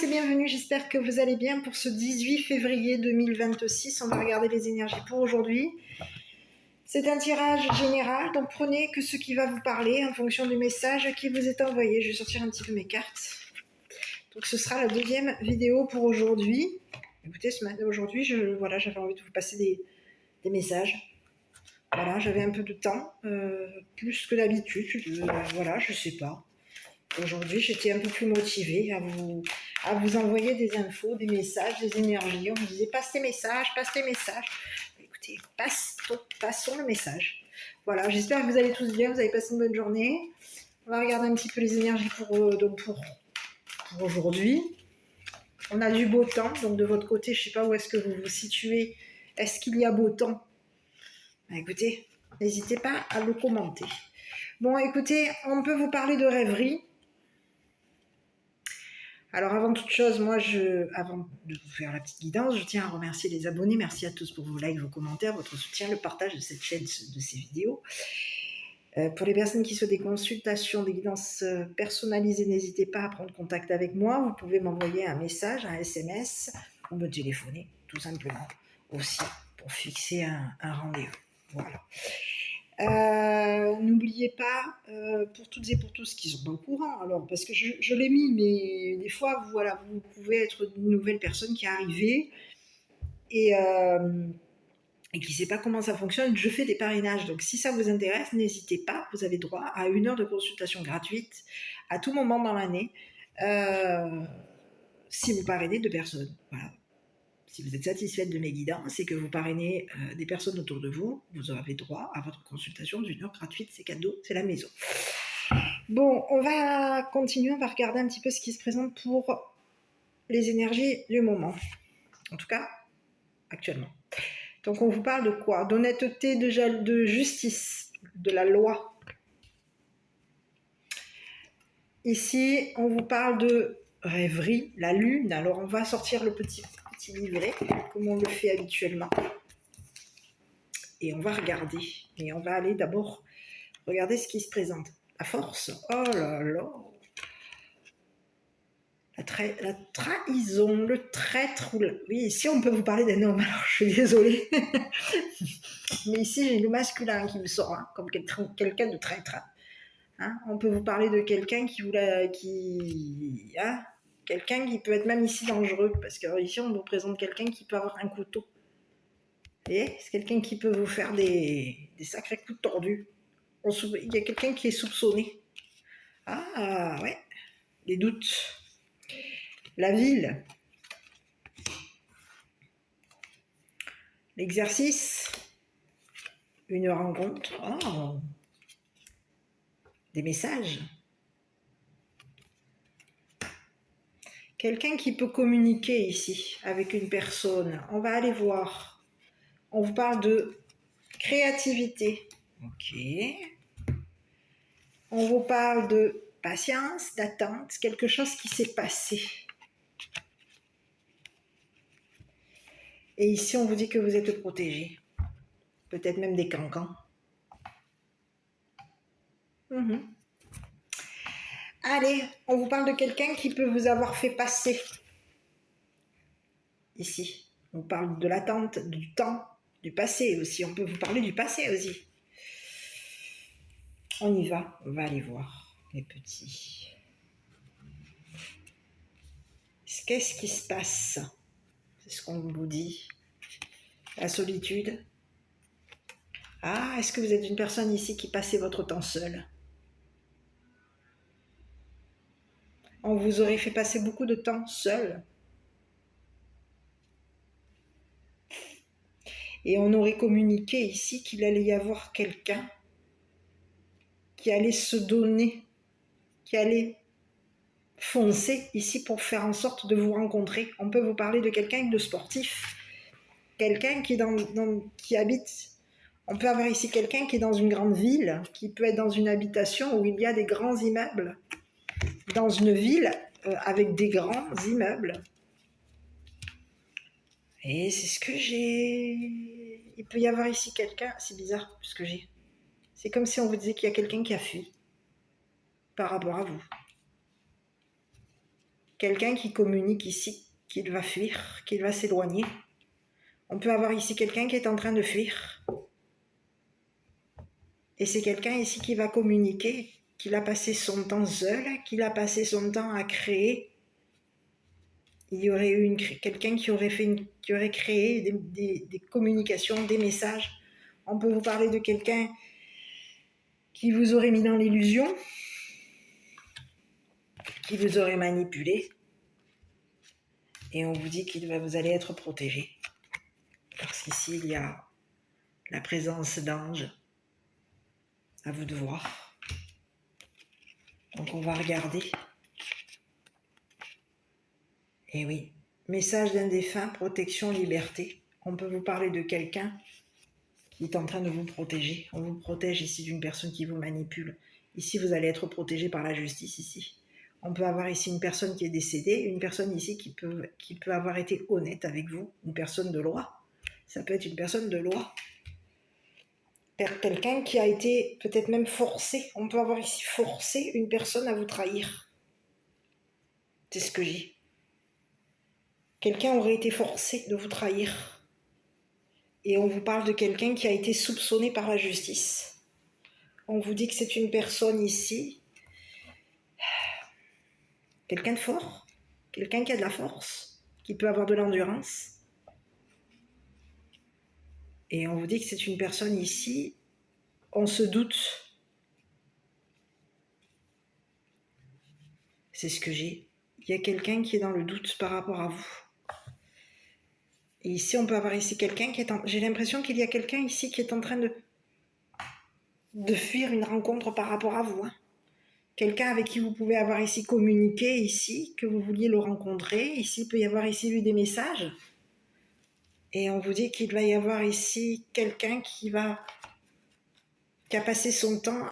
bienvenue, j'espère que vous allez bien pour ce 18 février 2026. On va regarder les énergies pour aujourd'hui. C'est un tirage général, donc prenez que ce qui va vous parler en fonction du message qui vous est envoyé. Je vais sortir un petit peu mes cartes. Donc ce sera la deuxième vidéo pour aujourd'hui. Écoutez, aujourd'hui, j'avais envie de vous passer des messages. Voilà, j'avais un peu de temps, plus que d'habitude. Je sais pas. Aujourd'hui, j'étais un peu plus motivée à vous envoyer des infos, des messages, des énergies. On me disait, passe tes messages. Écoutez, passons le message. Voilà, j'espère que vous allez tous bien, vous avez passé une bonne journée. On va regarder un petit peu les énergies pour aujourd'hui. On a du beau temps, donc de votre côté, je ne sais pas où est-ce que vous vous situez. Est-ce qu'il y a beau temps? Écoutez, n'hésitez pas à le commenter. Bon, écoutez, on peut vous parler de rêverie. Alors avant toute chose, avant de vous faire la petite guidance, je tiens à remercier les abonnés. Merci à tous pour vos likes, vos commentaires, votre soutien, le partage de cette chaîne, de ces vidéos. Pour les personnes qui souhaitent des consultations, des guidances personnalisées, n'hésitez pas à prendre contact avec moi. Vous pouvez m'envoyer un message, un SMS ou me téléphoner, tout simplement, aussi, pour fixer un rendez-vous. Voilà. N'oubliez pas, pour toutes et pour tous qui sont pas au courant, alors parce que je l'ai mis, mais des fois, vous pouvez être une nouvelle personne qui est arrivée et qui ne sait pas comment ça fonctionne. Je fais des parrainages, donc si ça vous intéresse, n'hésitez pas, vous avez droit à 1 heure de consultation gratuite à tout moment dans l'année, si vous parrainez 2 personnes. Voilà. Si vous êtes satisfaite de mes guidances et que vous parrainez des personnes autour de vous, vous avez droit à votre consultation d'1 heure gratuite, c'est cadeau, c'est la maison. Bon, on va continuer, on va regarder un petit peu ce qui se présente pour les énergies du moment. En tout cas, actuellement. Donc on vous parle de quoi? D'honnêteté, de justice, de la loi. Ici, on vous parle de rêverie, la lune. Alors on va sortir le petit livret, comme on le fait habituellement. Et on va regarder. Et on va aller d'abord regarder ce qui se présente. La force, oh là là. La trahison, le traître. Oui, ici on peut vous parler d'un homme, alors je suis désolée. Mais ici j'ai le masculin qui me sort, hein, comme quelqu'un de traître. Hein, on peut vous parler de quelqu'un quelqu'un qui peut être même ici dangereux, parce que ici on vous présente quelqu'un qui peut avoir un couteau. Vous voyez, c'est quelqu'un qui peut vous faire des sacrés coups tordus. Il y a quelqu'un qui est soupçonné. Ah, ouais. Les doutes. La ville. L'exercice. Une rencontre. Oh. Des messages. Quelqu'un qui peut communiquer ici avec une personne. On va aller voir. On vous parle de créativité. Ok. On vous parle de patience, d'attente, quelque chose qui s'est passé. Et ici, on vous dit que vous êtes protégé. Peut-être même des cancans. Allez, on vous parle de quelqu'un qui peut vous avoir fait passer. Ici, on parle de l'attente, du temps, du passé aussi. On peut vous parler du passé aussi. On y va, on va aller voir les petits. Qu'est-ce qui se passe? C'est ce qu'on vous dit. La solitude. Ah, est-ce que vous êtes une personne ici qui passait votre temps seule? On vous aurait fait passer beaucoup de temps seul. Et on aurait communiqué ici qu'il allait y avoir quelqu'un qui allait se donner, qui allait foncer ici pour faire en sorte de vous rencontrer. On peut vous parler de quelqu'un de sportif, quelqu'un qui habite. On peut avoir ici quelqu'un qui est dans une grande ville, qui peut être dans une habitation où il y a des grands immeubles, dans une ville avec des grands immeubles. Et c'est ce que j'ai. Il peut y avoir ici quelqu'un, c'est bizarre ce que j'ai. C'est comme si on vous disait qu'il y a quelqu'un qui a fui par rapport à vous. quelqu'un qui communique ici, qu'il va fuir, qu'il va s'éloigner. On peut avoir ici quelqu'un qui est en train de fuir. Et c'est quelqu'un ici qui va communiquer, qu'il a passé son temps seul, qu'il a passé son temps à créer. Il y aurait eu quelqu'un qui aurait créé des communications, des messages. On peut vous parler de quelqu'un qui vous aurait mis dans l'illusion, qui vous aurait manipulé. Et on vous dit vous allez être protégé. Parce qu'ici, il y a la présence d'anges. À vous de voir. Donc on va regarder. Et oui, message d'un défunt, protection, liberté. On peut vous parler de quelqu'un qui est en train de vous protéger. On vous protège ici d'une personne qui vous manipule. Ici, vous allez être protégé par la justice ici. On peut avoir ici une personne qui est décédée, une personne ici qui peut avoir été honnête avec vous, une personne de loi. Ça peut être une personne de loi. Quelqu'un qui a été peut-être même forcé. On peut avoir ici forcé une personne à vous trahir. C'est ce que j'ai. Quelqu'un aurait été forcé de vous trahir. Et on vous parle de quelqu'un qui a été soupçonné par la justice. On vous dit que c'est une personne ici, quelqu'un de fort, quelqu'un qui a de la force, qui peut avoir de l'endurance. Et on vous dit que c'est une personne ici, on se doute. C'est ce que j'ai. Il y a quelqu'un qui est dans le doute par rapport à vous. Et ici, on peut avoir ici quelqu'un qui est j'ai l'impression qu'il y a quelqu'un ici qui est en train de fuir une rencontre par rapport à vous. Quelqu'un avec qui vous pouvez avoir ici communiqué, ici, que vous vouliez le rencontrer. Ici, il peut y avoir ici eu des messages. Et on vous dit qu'il va y avoir ici quelqu'un qui a passé son temps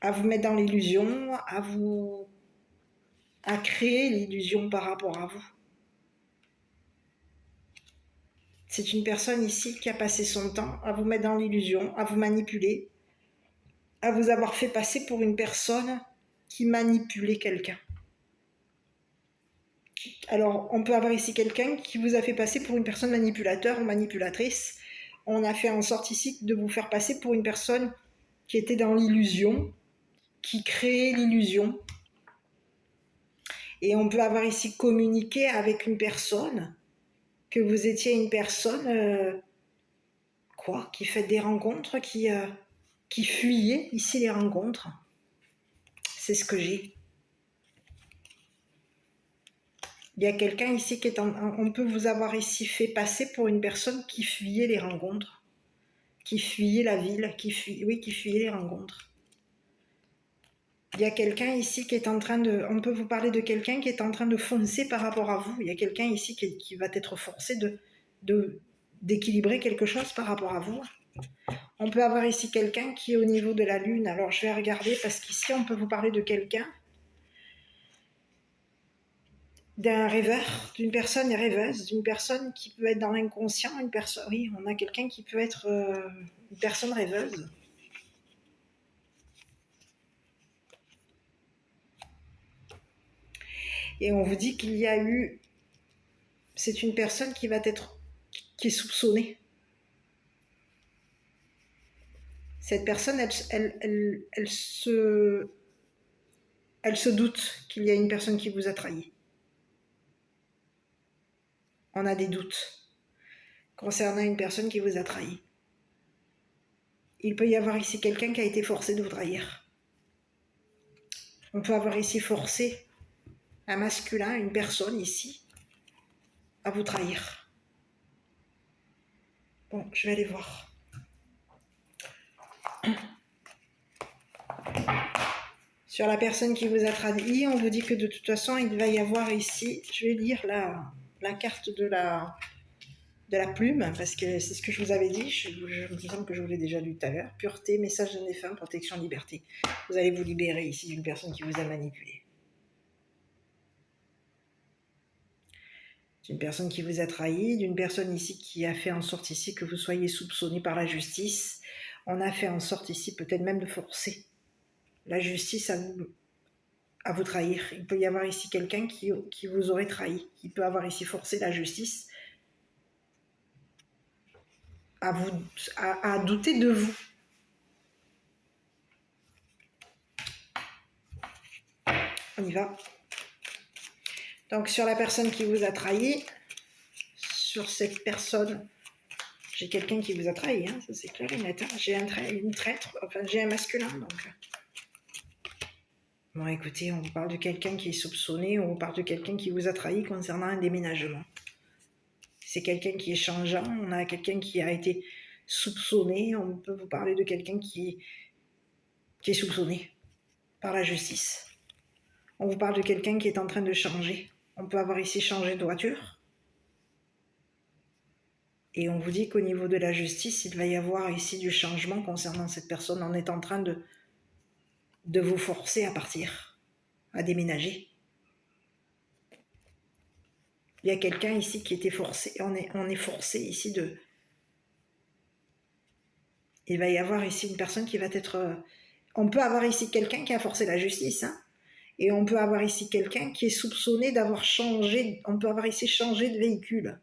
à vous mettre dans l'illusion, à créer l'illusion par rapport à vous. C'est une personne ici qui a passé son temps à vous mettre dans l'illusion, à vous manipuler, à vous avoir fait passer pour une personne qui manipulait quelqu'un. Alors, on peut avoir ici quelqu'un qui vous a fait passer pour une personne manipulateur ou manipulatrice. On a fait en sorte ici de vous faire passer pour une personne qui était dans l'illusion, qui créait l'illusion. Et on peut avoir ici communiqué avec une personne, que vous étiez une personne, qui fait des rencontres, qui fuyait ici les rencontres. C'est ce que j'ai. Il y a quelqu'un ici on peut vous avoir ici fait passer pour une personne qui fuyait les rencontres, qui fuyait la ville, qui fuyait les rencontres. Il y a quelqu'un ici qui est en train on peut vous parler de quelqu'un qui est en train de foncer par rapport à vous. Il y a quelqu'un ici qui va être forcé d'équilibrer quelque chose par rapport à vous. On peut avoir ici quelqu'un qui est au niveau de la lune. Alors je vais regarder parce qu'ici on peut vous parler de quelqu'un, d'un rêveur, d'une personne rêveuse, d'une personne qui peut être dans l'inconscient, oui, on a quelqu'un qui peut être une personne rêveuse. Et on vous dit qu'il y a eu, c'est une personne qui est soupçonnée. Cette personne, elle se doute qu'il y a une personne qui vous a trahi. On a des doutes concernant une personne qui vous a trahi. Il peut y avoir ici quelqu'un qui a été forcé de vous trahir. On peut avoir ici forcé un masculin, une personne ici, à vous trahir. Bon, je vais aller voir. Sur la personne qui vous a trahi, on vous dit que de toute façon, il va y avoir ici, je vais lire la carte de la plume, parce que c'est ce que je vous avais dit, je me semble que je vous l'ai déjà lu tout à l'heure. Pureté, message d'un défunt, protection, liberté. Vous allez vous libérer ici d'une personne qui vous a manipulé. D'une personne qui vous a trahi, d'une personne ici qui a fait en sorte ici que vous soyez soupçonné par la justice. On a fait en sorte ici peut-être même de forcer la justice à vous trahir. Il peut y avoir ici quelqu'un qui vous aurait trahi, qui peut avoir ici forcé la justice à douter de vous. On y va. Donc sur la personne qui vous a trahi, sur cette personne, j'ai quelqu'un qui vous a trahi, hein, ça c'est clair et net. Hein. J'ai une traître, enfin j'ai un masculin, donc... Bon écoutez, on parle de quelqu'un qui est soupçonné, on parle de quelqu'un qui vous a trahi concernant un déménagement. C'est quelqu'un qui est changeant, on a quelqu'un qui a été soupçonné, on peut vous parler de quelqu'un qui est soupçonné par la justice. On vous parle de quelqu'un qui est en train de changer. On peut avoir ici changé de voiture. Et on vous dit qu'au niveau de la justice, il va y avoir ici du changement concernant cette personne. On est en train de vous forcer à partir, à déménager. Il y a quelqu'un ici qui était forcé. On est forcé ici de... Il va y avoir ici une personne qui va être... On peut avoir ici quelqu'un qui a forcé la justice, hein. Et on peut avoir ici quelqu'un qui est soupçonné d'avoir changé, on peut avoir ici changé de véhicule.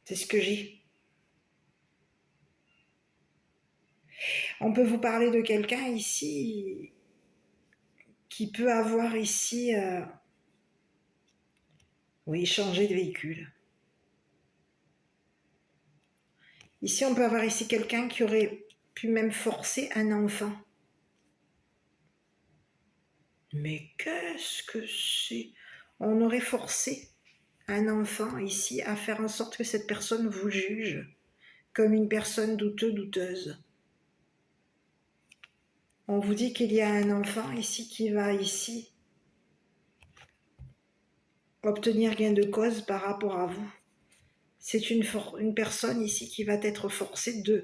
C'est ce que j'ai. On peut vous parler de quelqu'un ici qui peut avoir ici, oui, changé de véhicule. Ici, on peut avoir ici quelqu'un qui aurait pu même forcer un enfant. Mais qu'est-ce que c'est? On aurait forcé un enfant ici à faire en sorte que cette personne vous juge comme une personne douteuse. On vous dit qu'il y a un enfant ici qui va ici obtenir gain de cause par rapport à vous. C'est une personne ici qui va être forcée de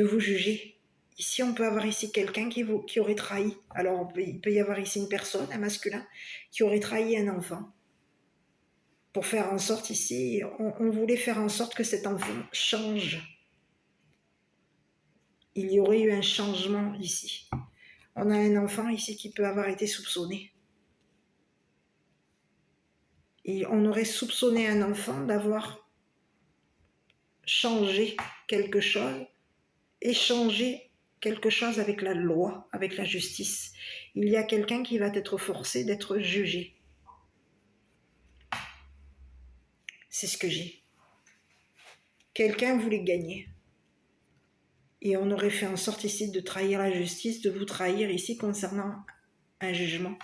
vous juger. Ici, on peut avoir ici quelqu'un qui aurait trahi. Alors, il peut y avoir ici une personne, un masculin, qui aurait trahi un enfant. Pour faire en sorte ici, on voulait faire en sorte que cet enfant change. Il y aurait eu un changement ici. On a un enfant ici qui peut avoir été soupçonné. Et on aurait soupçonné un enfant d'avoir changé quelque chose, échangé quelque chose avec la loi, avec la justice. Il y a quelqu'un qui va être forcé d'être jugé. C'est ce que j'ai. Quelqu'un voulait gagner. Et on aurait fait en sorte ici de trahir la justice, de vous trahir ici concernant un jugement.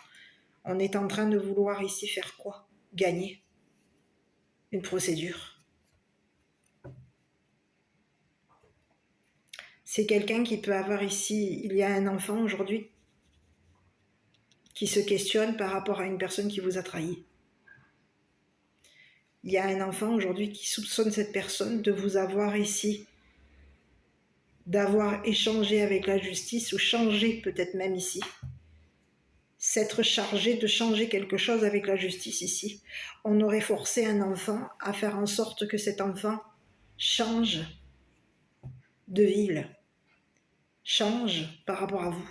On est en train de vouloir ici faire quoi? Gagner une procédure. C'est quelqu'un qui peut avoir ici, il y a un enfant aujourd'hui qui se questionne par rapport à une personne qui vous a trahi. Il y a un enfant aujourd'hui qui soupçonne cette personne de vous avoir ici, d'avoir échangé avec la justice ou changé peut-être même ici. S'être chargé de changer quelque chose avec la justice ici. On aurait forcé un enfant à faire en sorte que cet enfant change de ville, change par rapport à vous.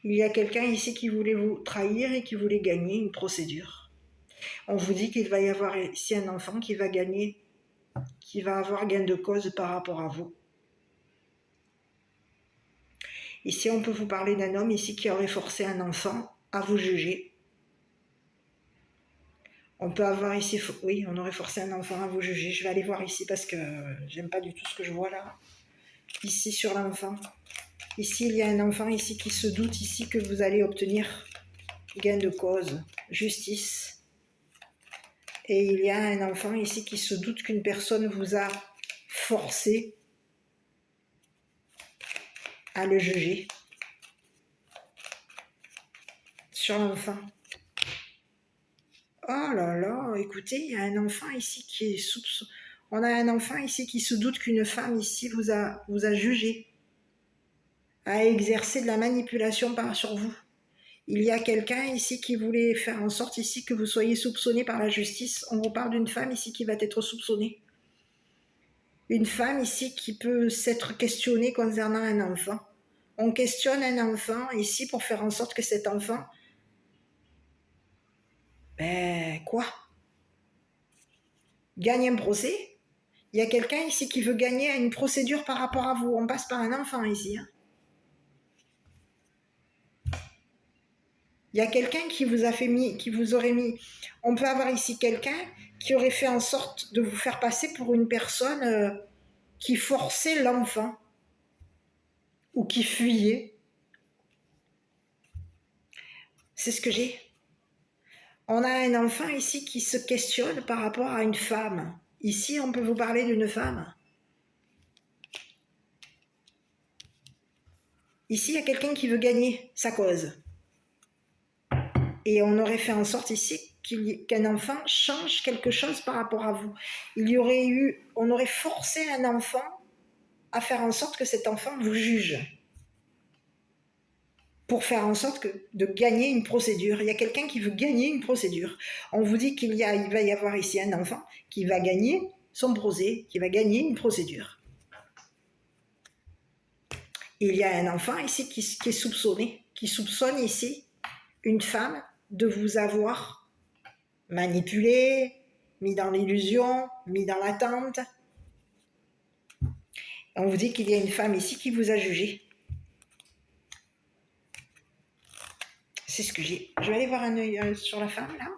Il y a quelqu'un ici qui voulait vous trahir et qui voulait gagner une procédure. On vous dit qu'il va y avoir ici un enfant qui va gagner, qui va avoir gain de cause par rapport à vous. Ici, on peut vous parler d'un homme ici qui aurait forcé un enfant à vous juger. On peut avoir ici, oui, on aurait forcé un enfant à vous juger. Je vais aller voir ici parce que j'aime pas du tout ce que je vois là. Ici, sur l'enfant. Ici, il y a un enfant ici qui se doute ici que vous allez obtenir gain de cause, justice. Et il y a un enfant ici qui se doute qu'une personne vous a forcé à le juger. Sur l'enfant. Oh là là, écoutez, il y a un enfant ici qui est soupçonné. On a un enfant ici qui se doute qu'une femme ici vous a jugé, a exercé de la manipulation sur vous. Il y a quelqu'un ici qui voulait faire en sorte ici que vous soyez soupçonné par la justice. On vous parle d'une femme ici qui va être soupçonnée. Une femme ici qui peut s'être questionnée concernant un enfant. On questionne un enfant ici pour faire en sorte que cet enfant, gagne un procès. Il y a quelqu'un ici qui veut gagner une procédure par rapport à vous. On passe par un enfant ici. Il y a quelqu'un qui vous a fait qui vous aurait mis. On peut avoir ici quelqu'un qui aurait fait en sorte de vous faire passer pour une personne qui forçait l'enfant ou qui fuyait. C'est ce que j'ai. On a un enfant ici qui se questionne par rapport à une femme. Ici, on peut vous parler d'une femme. Ici, il y a quelqu'un qui veut gagner sa cause. Et on aurait fait en sorte ici qu'un enfant change quelque chose par rapport à vous. On aurait forcé un enfant à faire en sorte que cet enfant vous juge. Pour faire en sorte de gagner une procédure. Il y a quelqu'un qui veut gagner une procédure. On vous dit il va y avoir ici un enfant qui va gagner son procès, qui va gagner une procédure. Il y a un enfant ici qui est soupçonné, qui soupçonne ici une femme de vous avoir manipulé, mis dans l'illusion, mis dans l'attente. On vous dit qu'il y a une femme ici qui vous a jugé. C'est ce que j'ai. Je vais aller voir un œil sur la femme, là.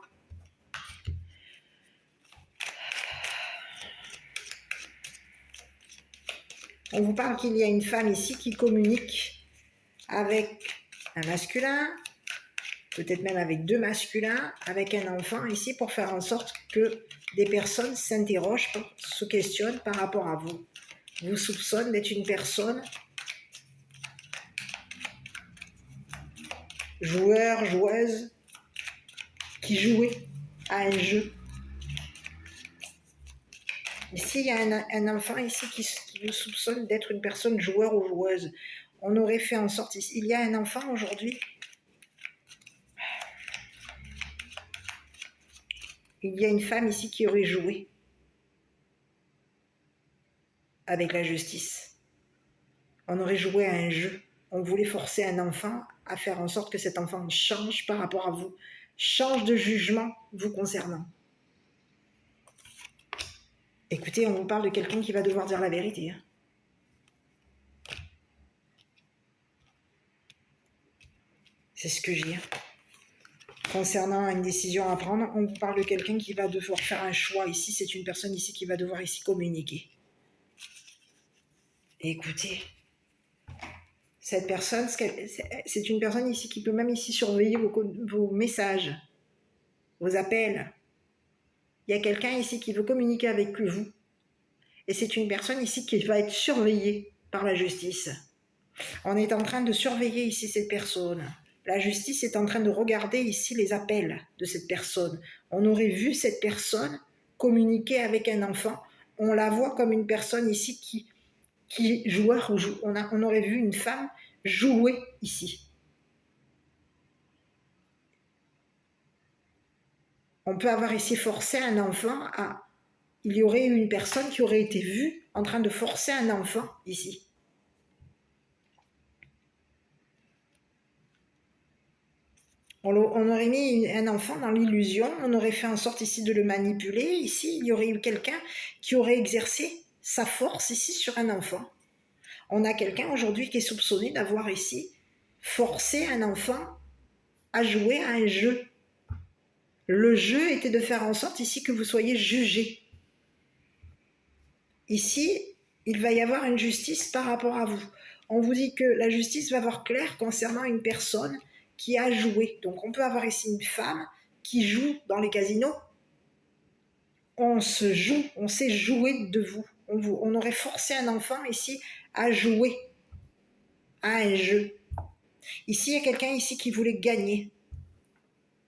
On vous parle qu'il y a une femme ici qui communique avec un masculin, peut-être même avec deux masculins, avec un enfant ici pour faire en sorte que des personnes s'interrogent, se questionnent par rapport à vous. Vous soupçonnent d'être une personne joueur, joueuse, qui jouait à un jeu. Ici, il y a un enfant ici qui vous soupçonne d'être une personne joueur ou joueuse. On aurait fait en sorte ici. Il y a un enfant aujourd'hui. Il y a une femme ici qui aurait joué avec la justice. On aurait joué à un jeu. On voulait forcer un enfant à faire en sorte que cet enfant change par rapport à vous, change de jugement vous concernant. Écoutez, on vous parle de quelqu'un qui va devoir dire la vérité. C'est ce que j'ai. Concernant une décision à prendre, on vous parle de quelqu'un qui va devoir faire un choix. Ici, c'est une personne ici qui va devoir ici communiquer. Écoutez, cette personne, c'est une personne ici qui peut même ici surveiller vos messages, vos appels. Il y a quelqu'un ici qui veut communiquer avec vous. Et c'est une personne ici qui va être surveillée par la justice. On est en train de surveiller ici cette personne. La justice est en train de regarder ici les appels de cette personne. On aurait vu cette personne communiquer avec un enfant. On la voit comme une personne ici qui joueur. On aurait vu une femme jouer ici. On peut avoir ici forcé un enfant à... Il y aurait eu une personne qui aurait été vue en train de forcer un enfant ici. On aurait mis un enfant dans l'illusion, on aurait fait en sorte ici de le manipuler. Ici, il y aurait eu quelqu'un qui aurait exercé sa force ici sur un enfant. On a quelqu'un aujourd'hui qui est soupçonné d'avoir ici forcé un enfant à jouer à un jeu. Le jeu était de faire en sorte ici que vous soyez jugé. Ici, il va y avoir une justice par rapport à vous. On vous dit que la justice va voir clair concernant une personne qui a joué. Donc on peut avoir ici une femme qui joue dans les casinos. On s'est joué de vous. On aurait forcé un enfant ici à jouer à un jeu. Ici, il y a quelqu'un ici qui voulait gagner,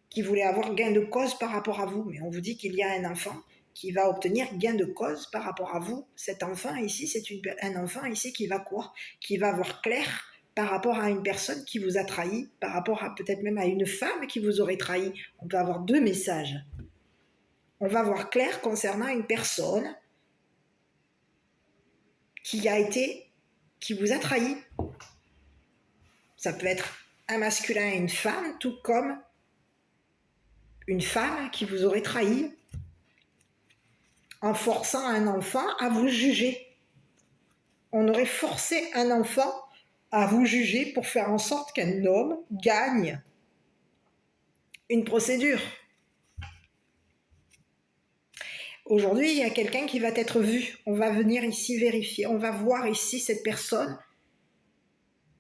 qui voulait avoir gain de cause par rapport à vous. Mais on vous dit qu'il y a un enfant qui va obtenir gain de cause par rapport à vous. Cet enfant ici, c'est un enfant ici qui va quoi? Qui va voir clair par rapport à une personne qui vous a trahi, par rapport à peut-être même à une femme qui vous aurait trahi. On peut avoir deux messages. On va voir clair concernant une personne qui vous a trahi. Ça peut être un masculin et une femme, tout comme une femme qui vous aurait trahi en forçant un enfant à vous juger. On aurait forcé un enfant à vous juger pour faire en sorte qu'un homme gagne une procédure. Aujourd'hui, il y a quelqu'un qui va être vu. On va venir ici vérifier. On va voir ici cette personne.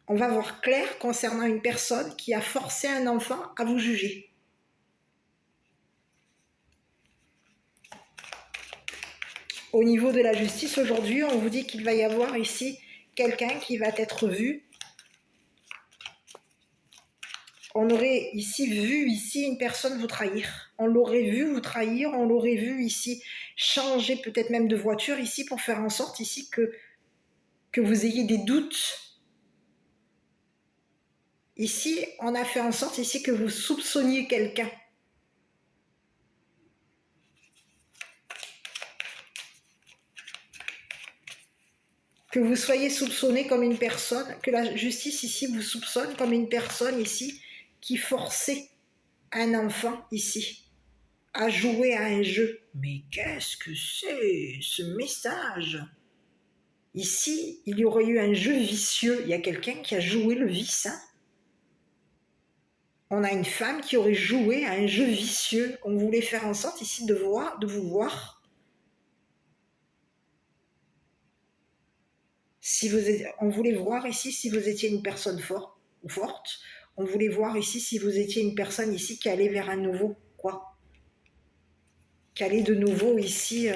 On va voir clair concernant une personne qui a forcé un enfant à vous juger. Au niveau de la justice, aujourd'hui, on vous dit qu'il va y avoir ici quelqu'un qui va être vu. On aurait vu ici une personne vous trahir. On l'aurait vu vous trahir, on l'aurait vu ici changer peut-être même de voiture ici pour faire en sorte ici que vous ayez des doutes. Ici, on a fait en sorte ici que vous soupçonniez quelqu'un. Que vous soyez soupçonné comme une personne, que la justice ici vous soupçonne comme une personne ici qui forçait un enfant ici à jouer à un jeu. Mais qu'est-ce que c'est ce message? Ici, il y aurait eu un jeu vicieux. Il y a quelqu'un qui a joué le vice. Hein? On a une femme qui aurait joué à un jeu vicieux. On voulait faire en sorte ici de vous voir. On voulait voir ici si vous étiez une personne forte. On voulait voir ici si vous étiez une personne ici qui allait vers un nouveau quoi. Qui allait de nouveau ici...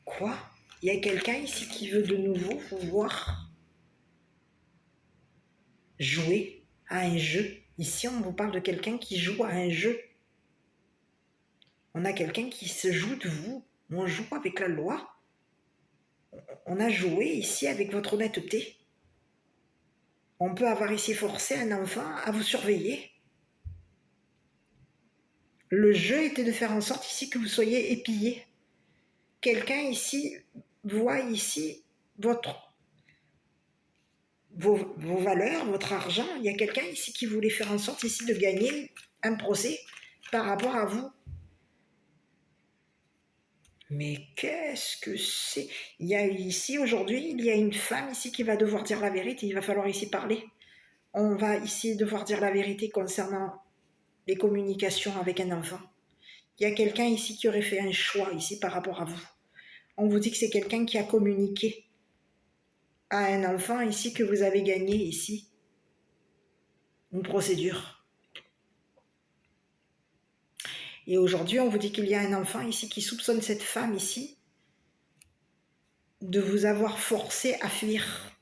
Quoi? Il y a quelqu'un ici qui veut de nouveau vous voir jouer à un jeu. Ici, on vous parle de quelqu'un qui joue à un jeu. On a quelqu'un qui se joue de vous. On joue avec la loi. On a joué ici avec votre honnêteté. On peut avoir ici forcé un enfant à vous surveiller. Le jeu était de faire en sorte ici que vous soyez épillé. Quelqu'un ici voit ici vos valeurs, votre argent. Il y a quelqu'un ici qui voulait faire en sorte ici de gagner un procès par rapport à vous. Mais qu'est-ce que c'est? Il y a ici aujourd'hui, il y a une femme ici qui va devoir dire la vérité. Il va falloir ici parler. On va ici devoir dire la vérité concernant les communications avec un enfant. Il y a quelqu'un ici qui aurait fait un choix ici par rapport à vous. On vous dit que c'est quelqu'un qui a communiqué à un enfant ici que vous avez gagné ici une procédure. Et aujourd'hui, on vous dit qu'il y a un enfant ici qui soupçonne cette femme ici de vous avoir forcé à fuir.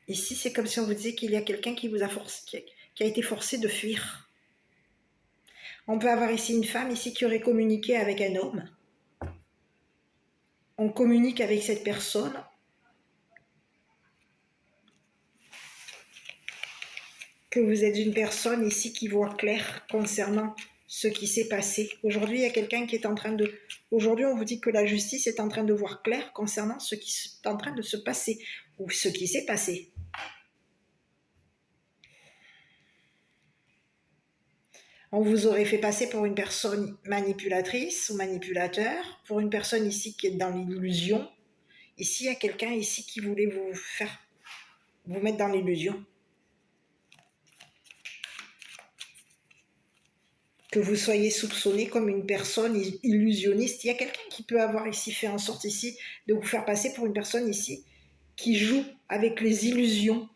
Ici, c'est comme si on vous disait qu'il y a quelqu'un qui vous a forcé, qui a été forcé de fuir. On peut avoir ici une femme ici qui aurait communiqué avec un homme. On communique avec cette personne. Que vous êtes une personne ici qui voit clair concernant ce qui s'est passé. Aujourd'hui, il y a quelqu'un qui est en train de... Aujourd'hui, on vous dit que la justice est en train de voir clair concernant ce qui est en train de se passer ou ce qui s'est passé. On vous aurait fait passer pour une personne manipulatrice ou manipulateur, pour une personne ici qui est dans l'illusion. Ici, il y a quelqu'un ici qui voulait vous mettre dans l'illusion. Que vous soyez soupçonné comme une personne illusionniste. Il y a quelqu'un qui peut avoir ici fait en sorte ici de vous faire passer pour une personne ici qui joue avec les illusions.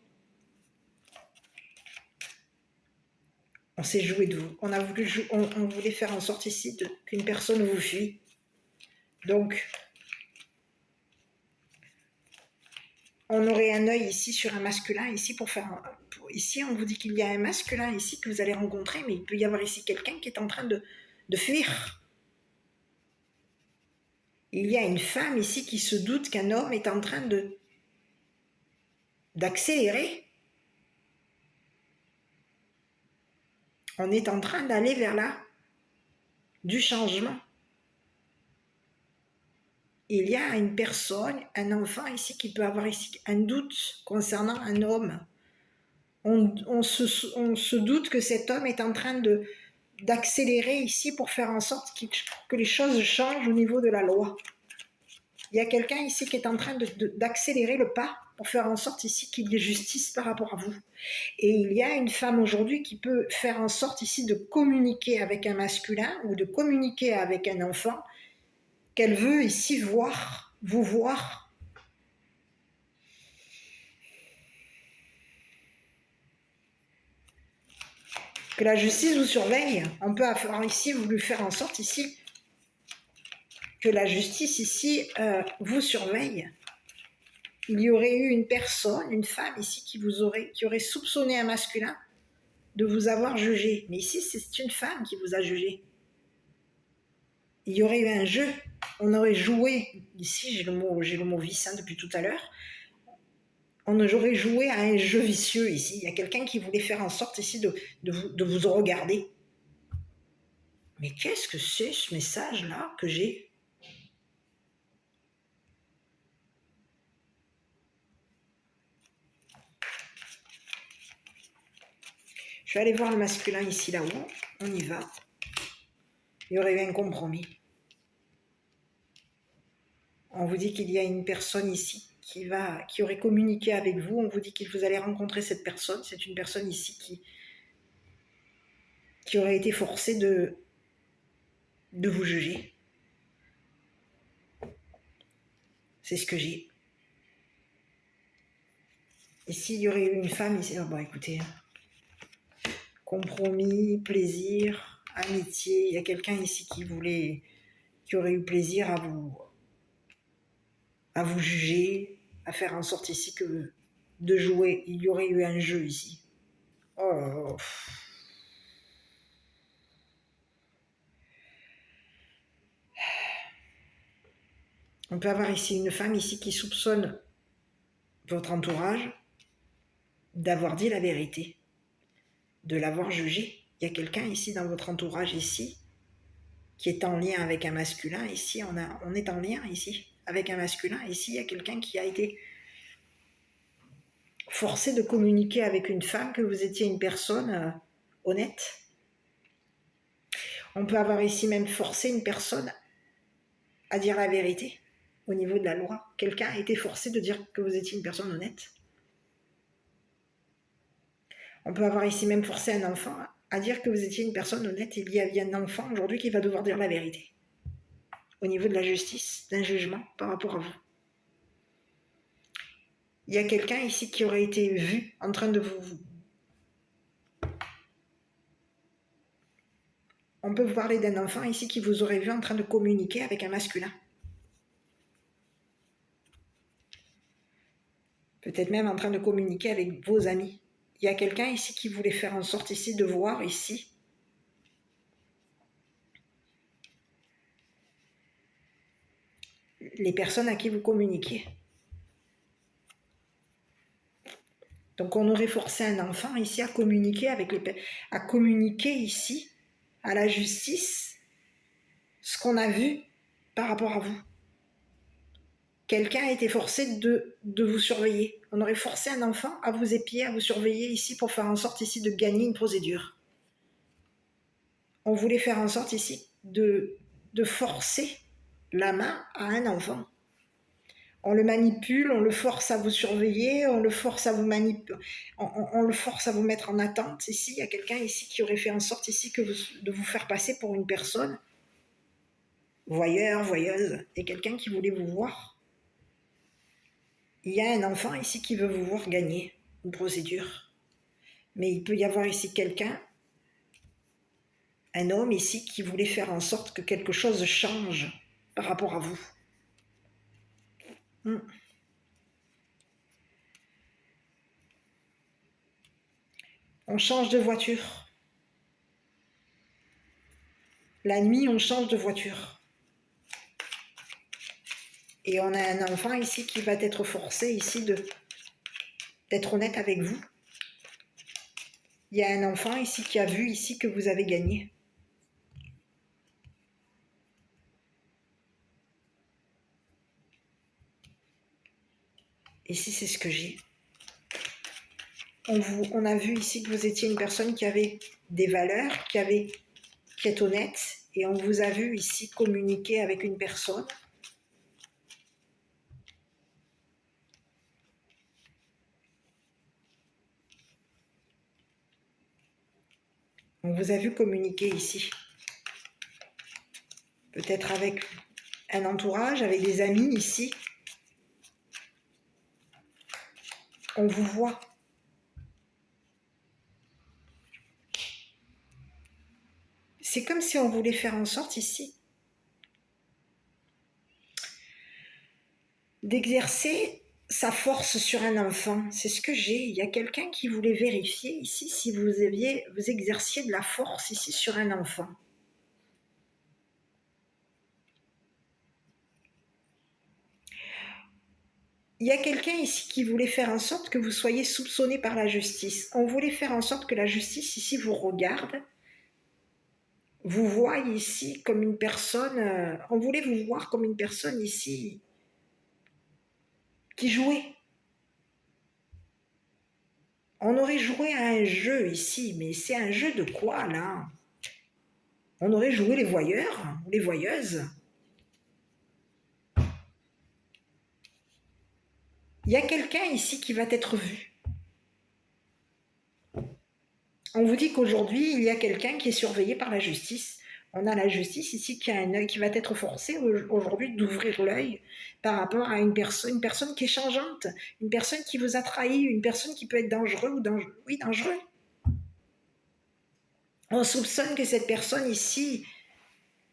On s'est joué de vous. On voulait faire en sorte ici qu'une personne vous fuit. Donc, on aurait un œil ici sur un masculin ici pour faire... Ici, on vous dit qu'il y a un masculin ici que vous allez rencontrer, mais il peut y avoir ici quelqu'un qui est en train de fuir. Il y a une femme ici qui se doute qu'un homme est en train d'accélérer. On est en train d'aller vers là, du changement. Il y a une personne, un enfant ici qui peut avoir ici un doute concernant un homme. On se doute que cet homme est en train d'accélérer ici pour faire en sorte que les choses changent au niveau de la loi. Il y a quelqu'un ici qui est en train d'accélérer le pas pour faire en sorte ici qu'il y ait justice par rapport à vous. Et il y a une femme aujourd'hui qui peut faire en sorte ici de communiquer avec un masculin ou de communiquer avec un enfant qu'elle veut ici voir, vous voir. Que la justice vous surveille. On peut avoir ici voulu faire en sorte ici que la justice ici vous surveille. Il y aurait eu une personne, une femme ici qui aurait soupçonné un masculin de vous avoir jugé. Mais ici, c'est une femme qui vous a jugé. Il y aurait eu un jeu. On aurait joué, ici j'ai le mot vice depuis tout à l'heure, on aurait joué à un jeu vicieux ici. Il y a quelqu'un qui voulait faire en sorte ici de vous regarder. Mais qu'est-ce que c'est ce message-là que j'ai ? Je vais aller voir le masculin ici, là-haut. On y va. Il y aurait eu un compromis. On vous dit qu'il y a une personne ici qui aurait communiqué avec vous. On vous dit que vous allez rencontrer cette personne. C'est une personne ici qui aurait été forcée de vous juger. C'est ce que j'ai. Ici, il y aurait eu une femme ici. Oh, bon, écoutez, compromis, plaisir, amitié. Il y a quelqu'un ici qui aurait eu plaisir à vous juger, à faire en sorte ici que de jouer. Il y aurait eu un jeu ici. Oh. On peut avoir ici une femme ici qui soupçonne votre entourage d'avoir dit la vérité, de l'avoir jugé. Il y a quelqu'un ici dans votre entourage ici qui est en lien avec un masculin. Ici, on est en lien ici avec un masculin. Ici, il y a quelqu'un qui a été forcé de communiquer avec une femme que vous étiez une personne honnête. On peut avoir ici même forcé une personne à dire la vérité au niveau de la loi. Quelqu'un a été forcé de dire que vous étiez une personne honnête. On peut avoir ici même forcé un enfant à dire que vous étiez une personne honnête. Il y a un enfant aujourd'hui qui va devoir dire la vérité au niveau de la justice, d'un jugement par rapport à vous. Il y a quelqu'un ici qui aurait été vu en train de vous... On peut vous parler d'un enfant ici qui vous aurait vu en train de communiquer avec un masculin. Peut-être même en train de communiquer avec vos amis. Il y a quelqu'un ici qui voulait faire en sorte ici de voir ici les personnes à qui vous communiquez. Donc on aurait forcé un enfant ici à communiquer ici à la justice ce qu'on a vu par rapport à vous. Quelqu'un a été forcé de vous surveiller. On aurait forcé un enfant à vous épier, à vous surveiller ici pour faire en sorte ici de gagner une procédure. On voulait faire en sorte ici de forcer la main à un enfant. On le manipule, on le force à vous surveiller, on le force à vous manipuler, on le force à vous mettre en attente. Ici, il y a quelqu'un ici qui aurait fait en sorte ici de vous faire passer pour une personne voyeur, voyeuse, et quelqu'un qui voulait vous voir. Il y a un enfant ici qui veut vous voir gagner une procédure. Mais il peut y avoir ici quelqu'un, un homme ici qui voulait faire en sorte que quelque chose change par rapport à vous. On change de voiture. La nuit, on change de voiture. Et on a un enfant ici qui va être forcé ici d'être honnête avec vous. Il y a un enfant ici qui a vu ici que vous avez gagné. Ici, c'est ce que j'ai. On a vu ici que vous étiez une personne qui avait des valeurs, qui est honnête, et on vous a vu ici communiquer avec une personne. On vous a vu communiquer ici. Peut-être avec un entourage, avec des amis ici. On vous voit. C'est comme si on voulait faire en sorte ici d'exercer sa force sur un enfant. C'est ce que j'ai. Il y a quelqu'un qui voulait vérifier ici si vous exerciez de la force ici sur un enfant. Il y a quelqu'un ici qui voulait faire en sorte que vous soyez soupçonné par la justice. On voulait faire en sorte que la justice ici vous regarde, vous voit ici comme une personne, on voulait vous voir comme une personne ici qui jouait. On aurait joué à un jeu ici, mais c'est un jeu de quoi là? On aurait joué les voyeurs ou les voyeuses. Il y a quelqu'un ici qui va être vu. On vous dit qu'aujourd'hui, il y a quelqu'un qui est surveillé par la justice. On a la justice ici qui a un œil, qui va être forcé aujourd'hui d'ouvrir l'œil par rapport à une personne qui est changeante, une personne qui vous a trahi, une personne qui peut être dangereux ou dangereux. On soupçonne que cette personne ici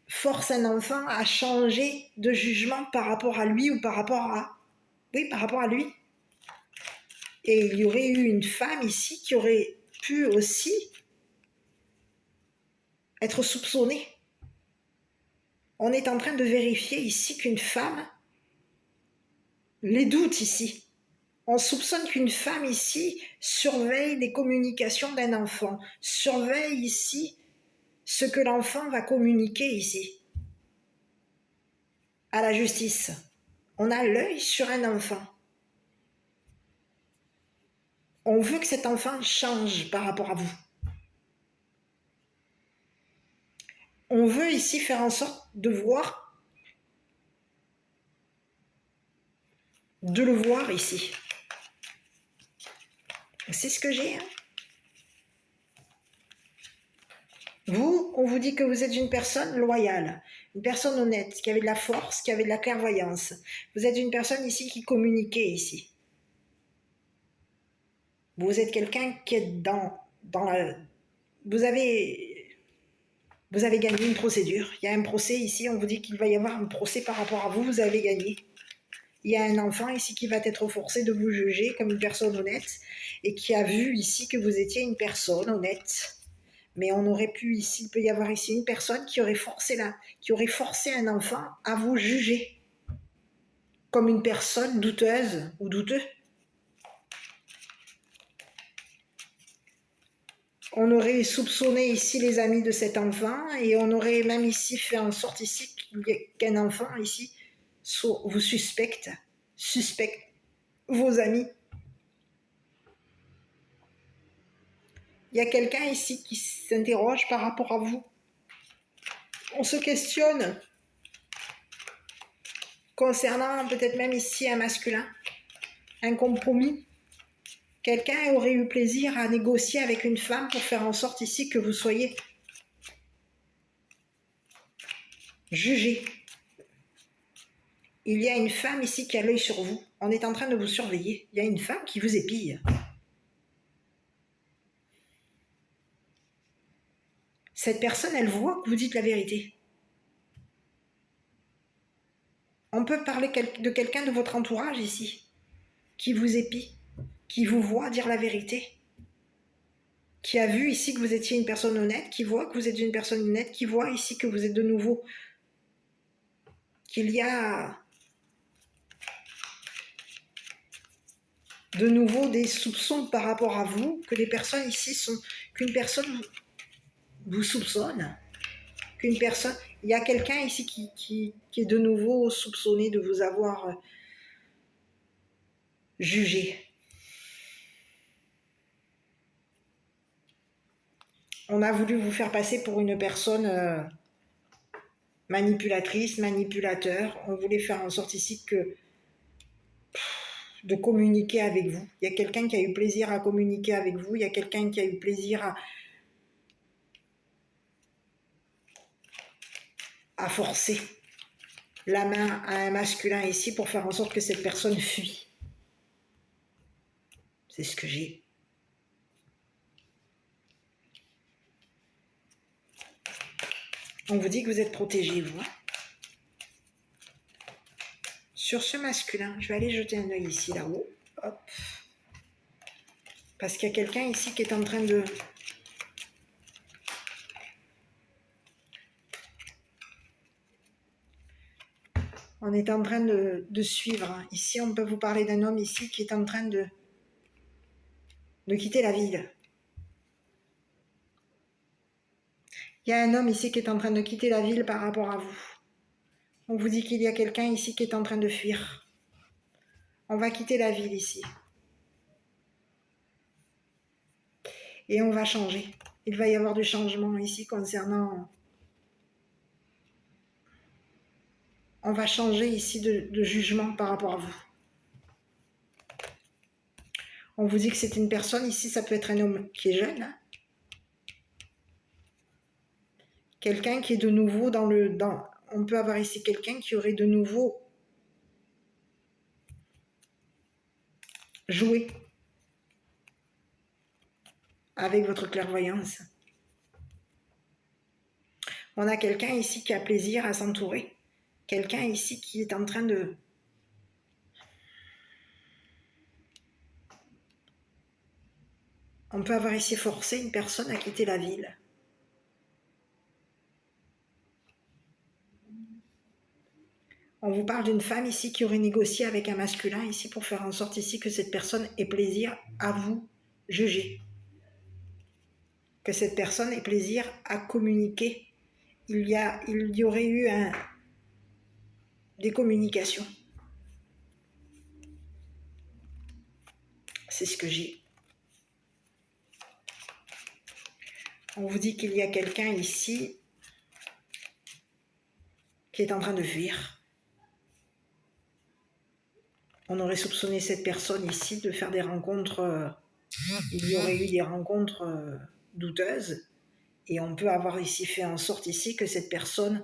force un enfant à changer de jugement par rapport à lui ou par rapport à lui. Et il y aurait eu une femme ici qui aurait pu aussi être soupçonnée. On est en train de vérifier ici qu'une femme, les doutes ici, on soupçonne qu'une femme ici surveille les communications d'un enfant, surveille ici ce que l'enfant va communiquer ici à la justice. On a l'œil sur un enfant. On veut que cet enfant change par rapport à vous. On veut ici faire en sorte de le voir ici. C'est ce que j'ai. Vous, on vous dit que vous êtes une personne loyale, une personne honnête, qui avait de la force, qui avait de la clairvoyance. Vous êtes une personne ici qui communiquait ici. Vous êtes quelqu'un qui est dans la... Vous avez gagné une procédure. Il y a un procès ici, on vous dit qu'il va y avoir un procès par rapport à vous, vous avez gagné. Il y a un enfant ici qui va être forcé de vous juger comme une personne honnête et qui a vu ici que vous étiez une personne honnête. Mais on aurait pu ici, il peut y avoir ici une personne qui aurait forcé un enfant à vous juger comme une personne douteuse ou douteux. On aurait soupçonné ici les amis de cet enfant et on aurait même ici fait en sorte ici qu'un enfant ici vous suspecte vos amis. Il y a quelqu'un ici qui s'interroge par rapport à vous. On se questionne concernant peut-être même ici un masculin, un compromis. Quelqu'un aurait eu plaisir à négocier avec une femme pour faire en sorte ici que vous soyez jugé. Il y a une femme ici qui a l'œil sur vous. On est en train de vous surveiller. Il y a une femme qui vous épille. Cette personne, elle voit que vous dites la vérité. On peut parler de quelqu'un de votre entourage ici, qui vous épie, qui vous voit dire la vérité, qui a vu ici que vous étiez une personne honnête, qui voit que vous êtes une personne honnête, qui voit ici que vous êtes de nouveau, qu'il y a de nouveau des soupçons par rapport à vous, que les personnes ici sont, qu'une personne vous soupçonne, qu'une personne, il y a quelqu'un ici qui est de nouveau soupçonné de vous avoir jugé. On a voulu vous faire passer pour une personne manipulatrice, manipulateur. On voulait faire en sorte ici de communiquer avec vous. Il y a quelqu'un qui a eu plaisir à communiquer avec vous. Il y a quelqu'un qui a eu plaisir à forcer la main à un masculin ici pour faire en sorte que cette personne fuit. C'est ce que j'ai. On vous dit que vous êtes protégé, vous. Sur ce masculin, je vais aller jeter un œil ici, là-haut. Hop. Parce qu'il y a quelqu'un ici qui est en train de... On est en train de suivre. Ici, on peut vous parler d'un homme ici qui est en train de quitter la ville. Il y a un homme ici qui est en train de quitter la ville par rapport à vous. On vous dit qu'il y a quelqu'un ici qui est en train de fuir. On va quitter la ville ici. Et on va changer. Il va y avoir du changement ici concernant... On va changer ici de jugement par rapport à vous. On vous dit que c'est une personne, ici ça peut être un homme qui est jeune. Hein. Quelqu'un qui est de nouveau dans le... on peut avoir ici quelqu'un qui aurait de nouveau joué avec votre clairvoyance. On a quelqu'un ici qui a plaisir à s'entourer. Quelqu'un ici qui est en train de... On peut avoir ici forcé une personne à quitter la ville. On vous parle d'une femme ici qui aurait négocié avec un masculin ici pour faire en sorte ici que cette personne ait plaisir à vous juger. Que cette personne ait plaisir à communiquer. Il y aurait eu des communications. C'est ce que j'ai. On vous dit qu'il y a quelqu'un ici qui est en train de fuir. On aurait soupçonné cette personne ici de faire des rencontres. Il y aurait eu des rencontres douteuses. Et on peut avoir ici fait en sorte ici que cette personne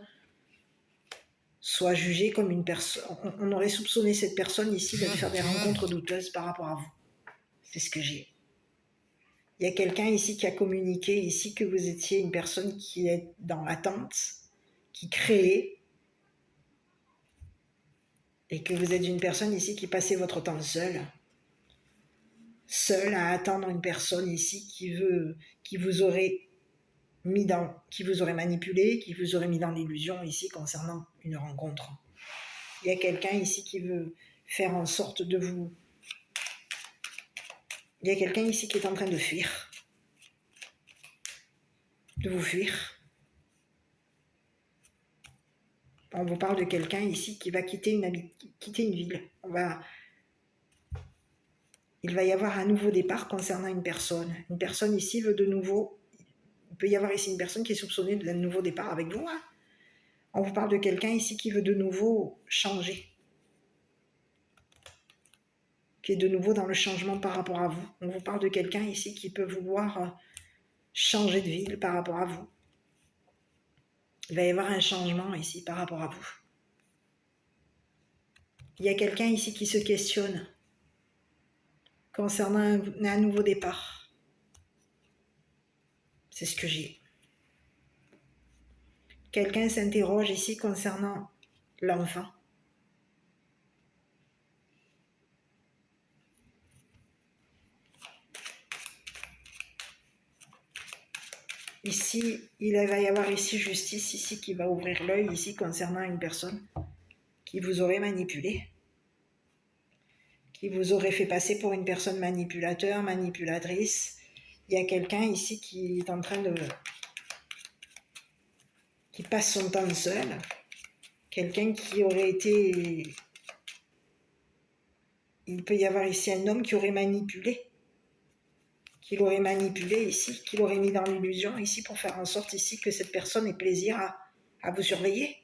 soit jugée comme une personne. On aurait soupçonné cette personne ici de faire des rencontres douteuses par rapport à vous. C'est ce que j'ai. Il y a quelqu'un ici qui a communiqué ici que vous étiez une personne qui est dans l'attente, qui crée, et que vous êtes une personne ici qui passait votre temps seule à attendre une personne ici qui vous aurait manipulé, qui vous aurait mis dans l'illusion ici concernant une rencontre. Il y a quelqu'un ici qui veut faire en sorte de vous... Il y a quelqu'un ici qui est en train de fuir. De vous fuir. On vous parle de quelqu'un ici qui va quitter une ville. Il va y avoir un nouveau départ concernant une personne. Une personne ici veut de nouveau... Il peut y avoir ici une personne qui est soupçonnée d'un nouveau départ avec vous. Hein. On vous parle de quelqu'un ici qui veut de nouveau changer. Qui est de nouveau dans le changement par rapport à vous. On vous parle de quelqu'un ici qui peut vouloir changer de ville par rapport à vous. Il va y avoir un changement ici par rapport à vous. Il y a quelqu'un ici qui se questionne concernant un nouveau départ. C'est ce que j'ai. Quelqu'un s'interroge ici concernant l'enfant. Ici, il va y avoir ici justice, ici qui va ouvrir l'œil, ici concernant une personne qui vous aurait manipulé. qui vous aurait fait passer pour une personne manipulateur, manipulatrice. Il y a quelqu'un ici qui est en train de... qui passe son temps seul. Quelqu'un qui aurait été... Il peut y avoir ici un homme qui aurait manipulé. Qui l'aurait manipulé ici, qui l'aurait mis dans l'illusion ici pour faire en sorte ici que cette personne ait plaisir à vous surveiller.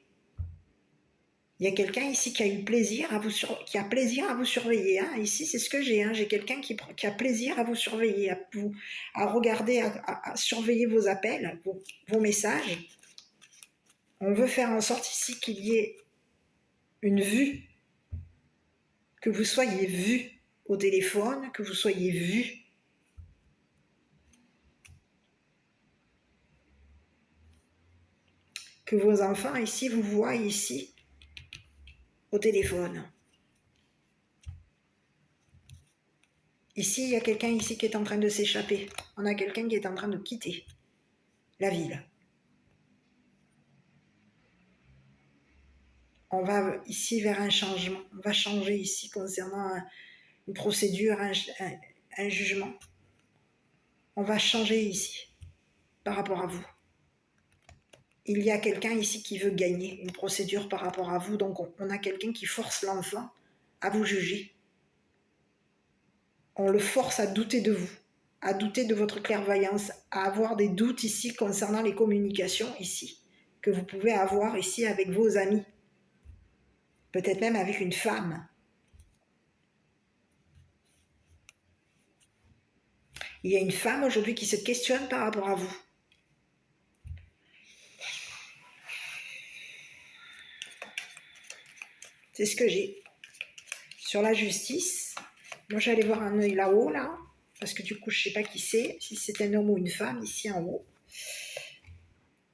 Il y a quelqu'un ici qui a eu plaisir à vous surveiller. Hein. Ici, c'est ce que j'ai. Hein. J'ai quelqu'un qui a plaisir à vous surveiller, à regarder, à surveiller vos appels, vos messages. On veut faire en sorte ici qu'il y ait une vue, que vous soyez vu au téléphone, que vous soyez vu. Que vos enfants ici vous voient ici au téléphone. Ici, il y a quelqu'un ici qui est en train de s'échapper. On a quelqu'un qui est en train de quitter la ville. On va ici vers un changement. On va changer ici concernant une procédure, un jugement. On va changer ici par rapport à vous. Il y a quelqu'un ici qui veut gagner une procédure par rapport à vous. Donc on a quelqu'un qui force l'enfant à vous juger. On le force à douter de vous, à douter de votre clairvoyance, à avoir des doutes ici concernant les communications ici, que vous pouvez avoir ici avec vos amis, peut-être même avec une femme. Il y a une femme aujourd'hui qui se questionne par rapport à vous. C'est ce que j'ai. Sur la justice, moi j'allais voir un œil là-haut, là, parce que du coup je ne sais pas qui c'est, si c'est un homme ou une femme, ici en haut.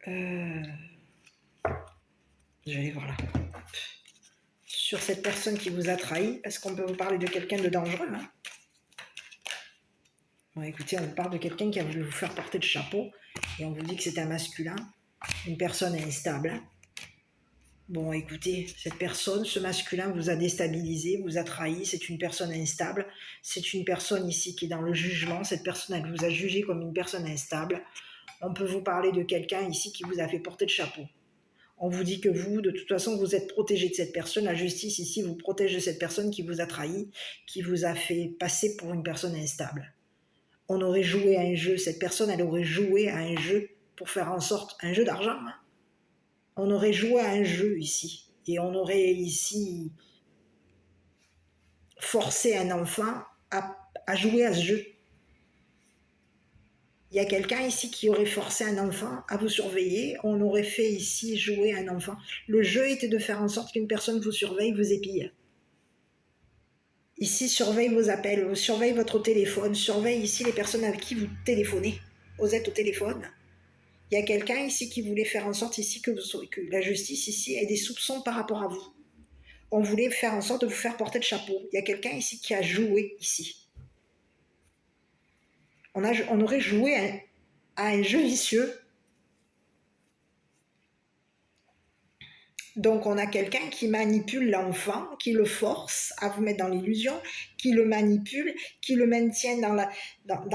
Je vais aller voir là. Sur cette personne qui vous a trahi, parce qu'on peut vous parler de quelqu'un de dangereux. Hein. Bon, écoutez, on vous parle de quelqu'un qui a voulu vous faire porter le chapeau, et on vous dit que c'est un masculin, une personne instable. Bon, écoutez, cette personne, ce masculin vous a déstabilisé, vous a trahi, c'est une personne instable, c'est une personne ici qui est dans le jugement, cette personne, elle vous a jugé comme une personne instable. On peut vous parler de quelqu'un ici qui vous a fait porter le chapeau. On vous dit que vous, de toute façon, vous êtes protégé de cette personne. La justice ici vous protège de cette personne qui vous a trahi, qui vous a fait passer pour une personne instable. On aurait joué à un jeu, cette personne, elle aurait joué à un jeu pour faire en sorte, un jeu d'argent, hein. On aurait joué à un jeu ici, et on aurait ici forcé un enfant à jouer à ce jeu. Il y a quelqu'un ici qui aurait forcé un enfant à vous surveiller, on aurait fait ici jouer un enfant. Le jeu était de faire en sorte qu'une personne vous surveille, vous épille. Ici, surveille vos appels, surveille votre téléphone, surveille ici les personnes avec qui vous téléphonez. Vous êtes au téléphone. Il y a quelqu'un ici qui voulait faire en sorte ici que la justice ici ait des soupçons par rapport à vous. On voulait faire en sorte de vous faire porter le chapeau. Il y a quelqu'un ici qui a joué ici. On aurait joué à un jeu vicieux. Donc on a quelqu'un qui manipule l'enfant, qui le force à vous mettre dans l'illusion, qui le manipule, qui le maintient dans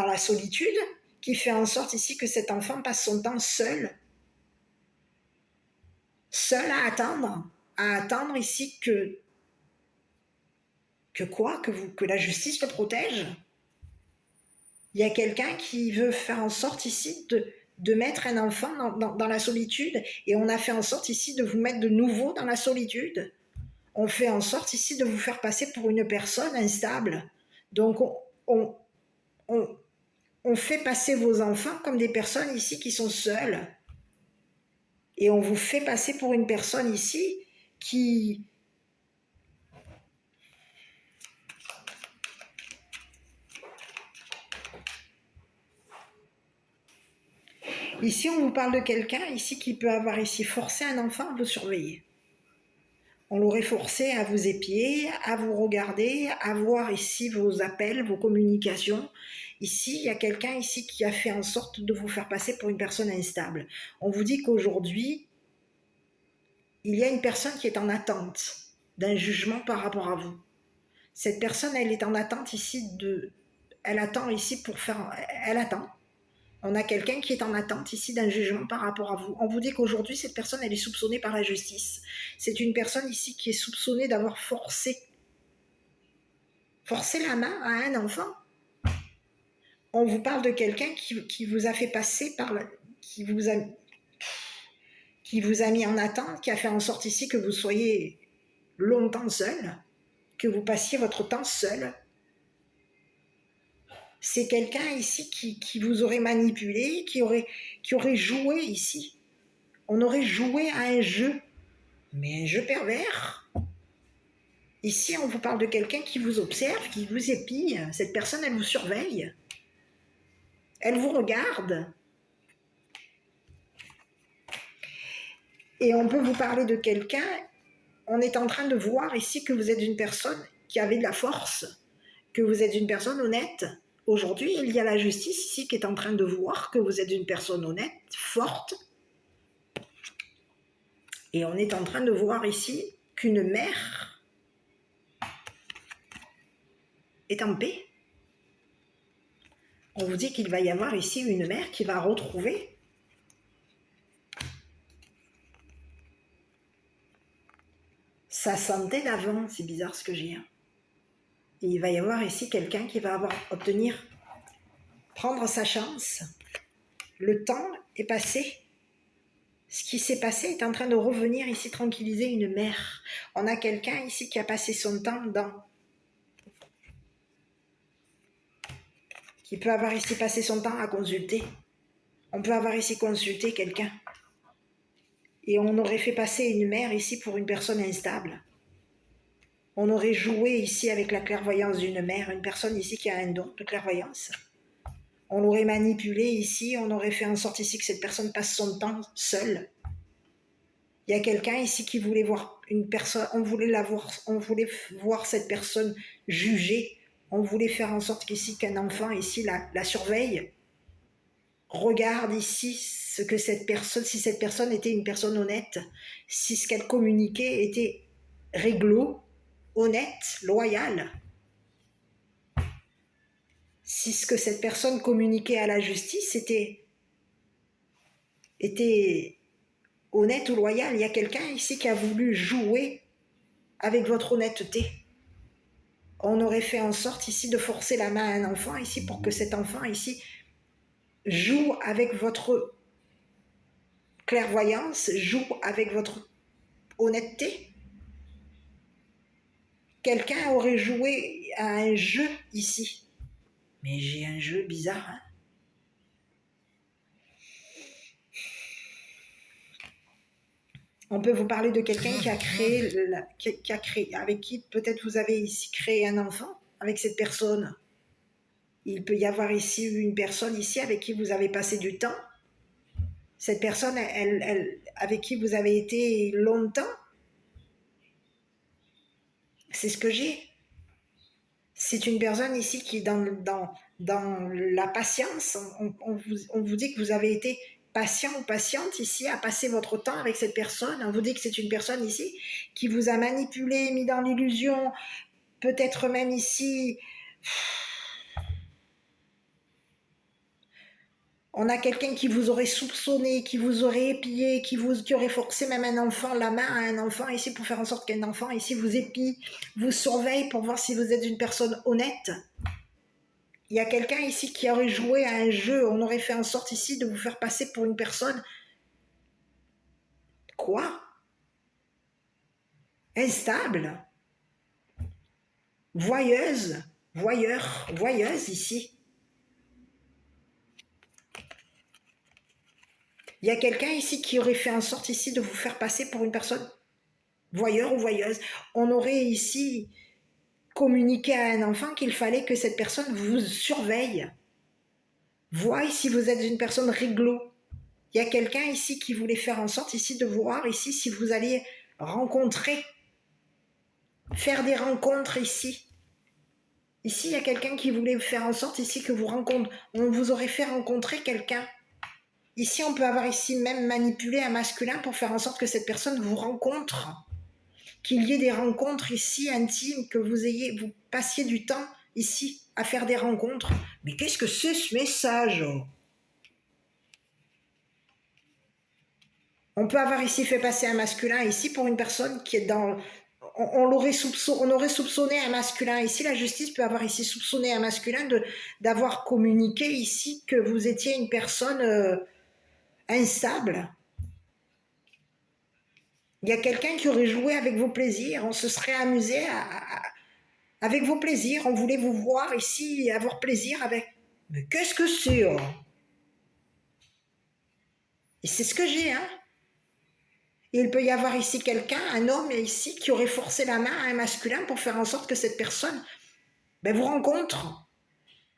la solitude, qui fait en sorte ici que cet enfant passe son temps seul à attendre ici que la justice le protège. Il y a quelqu'un qui veut faire en sorte ici de mettre un enfant dans la solitude, et on a fait en sorte ici de vous mettre de nouveau dans la solitude. On fait en sorte ici de vous faire passer pour une personne instable. Donc on fait passer vos enfants comme des personnes ici qui sont seules. Et on vous fait passer pour une personne ici qui... Ici, on vous parle de quelqu'un ici qui peut avoir ici forcé un enfant à vous surveiller. On l'aurait forcé à vous épier, à vous regarder, à voir ici vos appels, vos communications. Ici, il y a quelqu'un ici qui a fait en sorte de vous faire passer pour une personne instable. On vous dit qu'aujourd'hui, il y a une personne qui est en attente d'un jugement par rapport à vous. Cette personne, elle est en attente ici elle attend ici pour faire... Elle attend. On a quelqu'un qui est en attente ici d'un jugement par rapport à vous. On vous dit qu'aujourd'hui, cette personne, elle est soupçonnée par la justice. C'est une personne ici qui est soupçonnée d'avoir forcé la main à un enfant. On vous parle de quelqu'un qui vous a fait passer par qui vous a mis en attente, qui a fait en sorte ici que vous soyez longtemps seul, que vous passiez votre temps seul. C'est quelqu'un ici qui vous aurait manipulé, qui aurait joué ici. On aurait joué à un jeu, mais un jeu pervers. Ici, on vous parle de quelqu'un qui vous observe, qui vous épie. Cette personne, elle vous surveille. Elle vous regarde. Et on peut vous parler de quelqu'un, on est en train de voir ici que vous êtes une personne qui avait de la force, que vous êtes une personne honnête. Aujourd'hui, il y a la justice ici qui est en train de voir que vous êtes une personne honnête, forte. Et on est en train de voir ici qu'une mère est en paix. On vous dit qu'il va y avoir ici une mère qui va retrouver sa santé d'avant. C'est bizarre ce que j'ai. Et il va y avoir ici quelqu'un qui va prendre sa chance. Le temps est passé. Ce qui s'est passé est en train de revenir ici tranquilliser une mère. On a quelqu'un ici qui a passé son temps qui peut avoir ici passé son temps à consulter. On peut avoir ici consulté quelqu'un. Et on aurait fait passer une mère ici pour une personne instable. On aurait joué ici avec la clairvoyance d'une mère, une personne ici qui a un don de clairvoyance. On l'aurait manipulée ici, on aurait fait en sorte ici que cette personne passe son temps seule. Il y a quelqu'un ici qui voulait voir une personne, on voulait voir cette personne jugée, on voulait faire en sorte qu'ici qu'un enfant ici la surveille, regarde ici ce que cette personne, si cette personne était une personne honnête, si ce qu'elle communiquait était réglo, honnête, loyal. Si ce que cette personne communiquait à la justice était honnête ou loyal. Il y a quelqu'un ici qui a voulu jouer avec votre honnêteté. On aurait fait en sorte ici de forcer la main à un enfant ici pour que cet enfant ici joue avec votre clairvoyance, joue avec votre honnêteté. Quelqu'un aurait joué à un jeu ici. Mais j'ai un jeu bizarre, hein? On peut vous parler de quelqu'un qui a créé, avec qui peut-être vous avez ici créé un enfant, avec cette personne. Il peut y avoir ici une personne ici avec qui vous avez passé du temps. Cette personne, avec qui vous avez été longtemps. C'est ce que j'ai. C'est une personne ici qui est dans la patience. On vous dit que vous avez été patient ou patiente ici à passer votre temps avec cette personne. On vous dit que c'est une personne ici qui vous a manipulé, mis dans l'illusion, peut-être même ici. On a quelqu'un qui vous aurait soupçonné, qui vous aurait épié, qui aurait forcé même un enfant, la main à un enfant ici pour faire en sorte qu'un enfant ici vous épie, vous surveille pour voir si vous êtes une personne honnête. Il y a quelqu'un ici qui aurait joué à un jeu, on aurait fait en sorte ici de vous faire passer pour une personne... Quoi? Instable? Voyeuse? Voyeuse ici? Il y a quelqu'un ici qui aurait fait en sorte ici de vous faire passer pour une personne voyeur ou voyeuse. On aurait ici communiqué à un enfant qu'il fallait que cette personne vous surveille. Voie si vous êtes une personne réglo. Il y a quelqu'un ici qui voulait faire en sorte ici de voir ici si vous alliez rencontrer, faire des rencontres ici. Ici, il y a quelqu'un qui voulait faire en sorte ici que vous rencontrez. On vous aurait fait rencontrer quelqu'un. Ici, on peut avoir ici même manipulé un masculin pour faire en sorte que cette personne vous rencontre. qu'il y ait des rencontres ici intimes, que vous passiez du temps ici à faire des rencontres. Mais qu'est-ce que c'est ce message? On peut avoir ici fait passer un masculin ici pour une personne qui est dans... On aurait soupçonné un masculin ici, la justice peut avoir ici soupçonné un masculin d'avoir communiqué ici que vous étiez une personne instable. Il y a quelqu'un qui aurait joué avec vos plaisirs, on se serait amusé avec vos plaisirs, on voulait vous voir ici et avoir plaisir avec... Mais qu'est-ce que c'est Et c'est ce que j'ai, hein. Il peut y avoir ici quelqu'un, un homme ici, qui aurait forcé la main à un masculin pour faire en sorte que cette personne vous rencontre,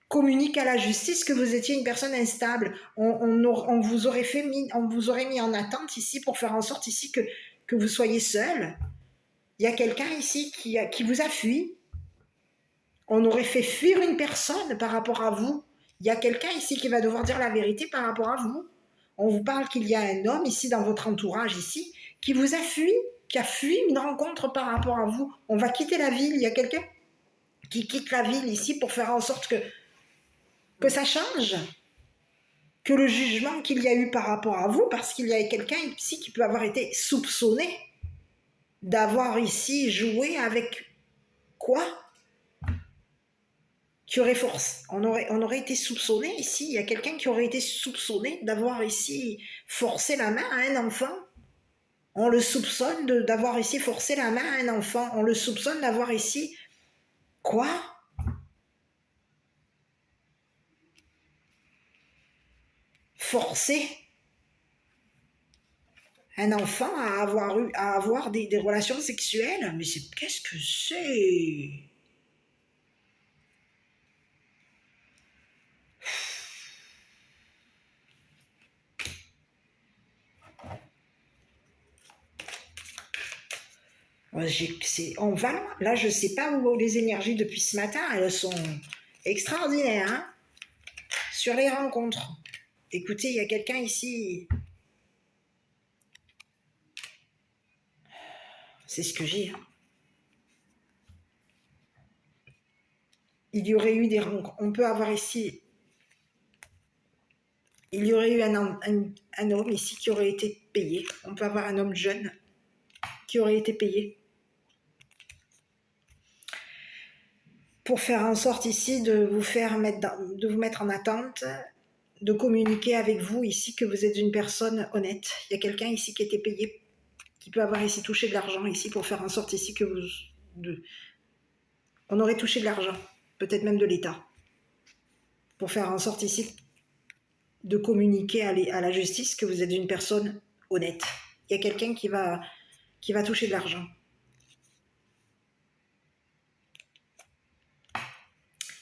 communique à la justice que vous étiez une personne instable. On vous aurait mis en attente ici pour faire en sorte ici que vous soyez seul. Il y a quelqu'un ici qui vous a fui. On aurait fait fuir une personne par rapport à vous. Il y a quelqu'un ici qui va devoir dire la vérité par rapport à vous. On vous parle qu'il y a un homme ici dans votre entourage ici qui vous a fui, qui a fui une rencontre par rapport à vous. On va quitter la ville. Il y a quelqu'un qui quitte la ville ici pour faire en sorte que ça change, que le jugement qu'il y a eu par rapport à vous, parce qu'il y a quelqu'un ici qui peut avoir été soupçonné d'avoir ici joué avec quoi? Qui aurait forcé, on aurait été soupçonné ici, il y a quelqu'un qui aurait été soupçonné d'avoir ici forcé la main à un enfant. On le soupçonne d'avoir ici forcé la main à un enfant. On le soupçonne d'avoir ici... Quoi? Forcer un enfant à avoir des relations sexuelles? Mais qu'est-ce que c'est? On va loin. Là, je ne sais pas où les énergies depuis ce matin, elles sont extraordinaires. Hein, sur les rencontres. Écoutez, il y a quelqu'un ici. C'est ce que j'ai. Hein. Il y aurait eu des rencontres. On peut avoir ici. Il y aurait eu un homme ici qui aurait été payé. On peut avoir un homme jeune qui aurait été payé pour faire en sorte ici de vous mettre en attente, de communiquer avec vous ici que vous êtes une personne honnête. Il y a quelqu'un ici qui a été payé, qui peut avoir ici touché de l'argent ici pour faire en sorte ici que on aurait touché de l'argent, peut-être même de l'État, pour faire en sorte ici de communiquer à la justice que vous êtes une personne honnête. Il y a quelqu'un qui va toucher de l'argent.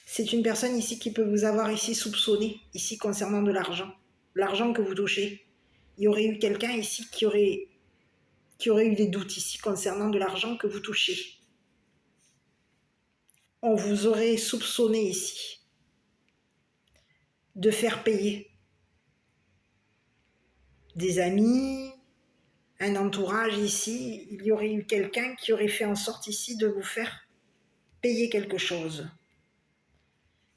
C'est une personne ici qui peut vous avoir ici soupçonné, ici concernant de l'argent. L'argent que vous touchez. Il y aurait eu quelqu'un ici qui aurait eu des doutes ici concernant de l'argent que vous touchez. On vous aurait soupçonné ici de faire payer des amis, un entourage ici. Il y aurait eu quelqu'un qui aurait fait en sorte ici de vous faire payer quelque chose.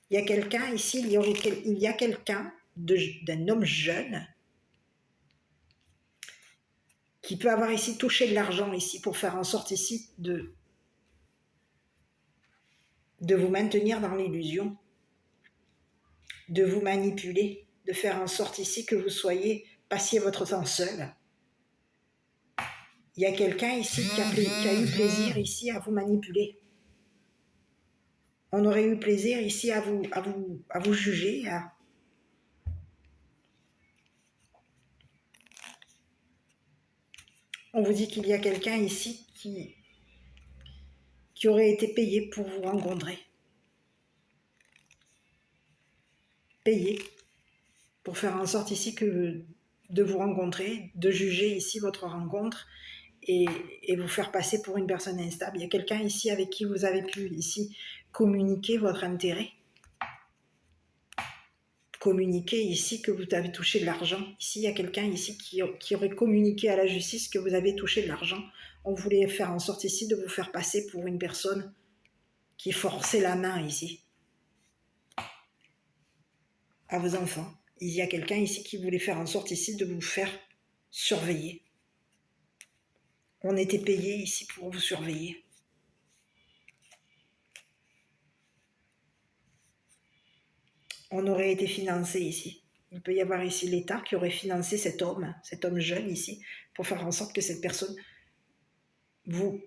Il y a quelqu'un ici, il y a quelqu'un d'un homme jeune qui peut avoir ici touché de l'argent ici pour faire en sorte ici de vous maintenir dans l'illusion, de vous manipuler, de faire en sorte ici que vous passiez votre temps seul. Il y a quelqu'un ici qui a eu plaisir ici à vous manipuler. On aurait eu plaisir ici à vous juger. On vous dit qu'il y a quelqu'un ici qui aurait été payé pour vous rencontrer. Payé pour faire en sorte ici de vous rencontrer, de juger ici votre rencontre et vous faire passer pour une personne instable. Il y a quelqu'un ici avec qui vous avez pu ici communiquer votre intérêt. Communiquer ici que vous avez touché de l'argent. Ici, il y a quelqu'un ici qui aurait communiqué à la justice que vous avez touché de l'argent. On voulait faire en sorte ici de vous faire passer pour une personne qui forçait la main ici à vos enfants. Il y a quelqu'un ici qui voulait faire en sorte ici de vous faire surveiller. On était payé ici pour vous surveiller. On aurait été financé ici. Il peut y avoir ici l'État qui aurait financé cet homme jeune ici, pour faire en sorte que cette personne vous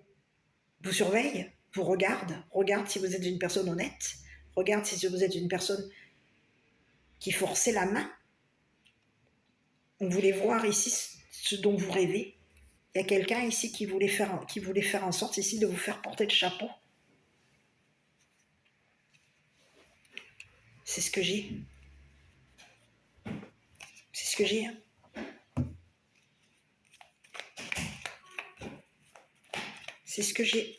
surveille, vous regarde si vous êtes une personne honnête, regarde si vous êtes une personne qui forçait la main. On voulait voir ici ce dont vous rêvez. Il y a quelqu'un ici qui voulait faire en sorte ici de vous faire porter le chapeau. C'est ce que j'ai. C'est ce que j'ai. C'est ce que j'ai.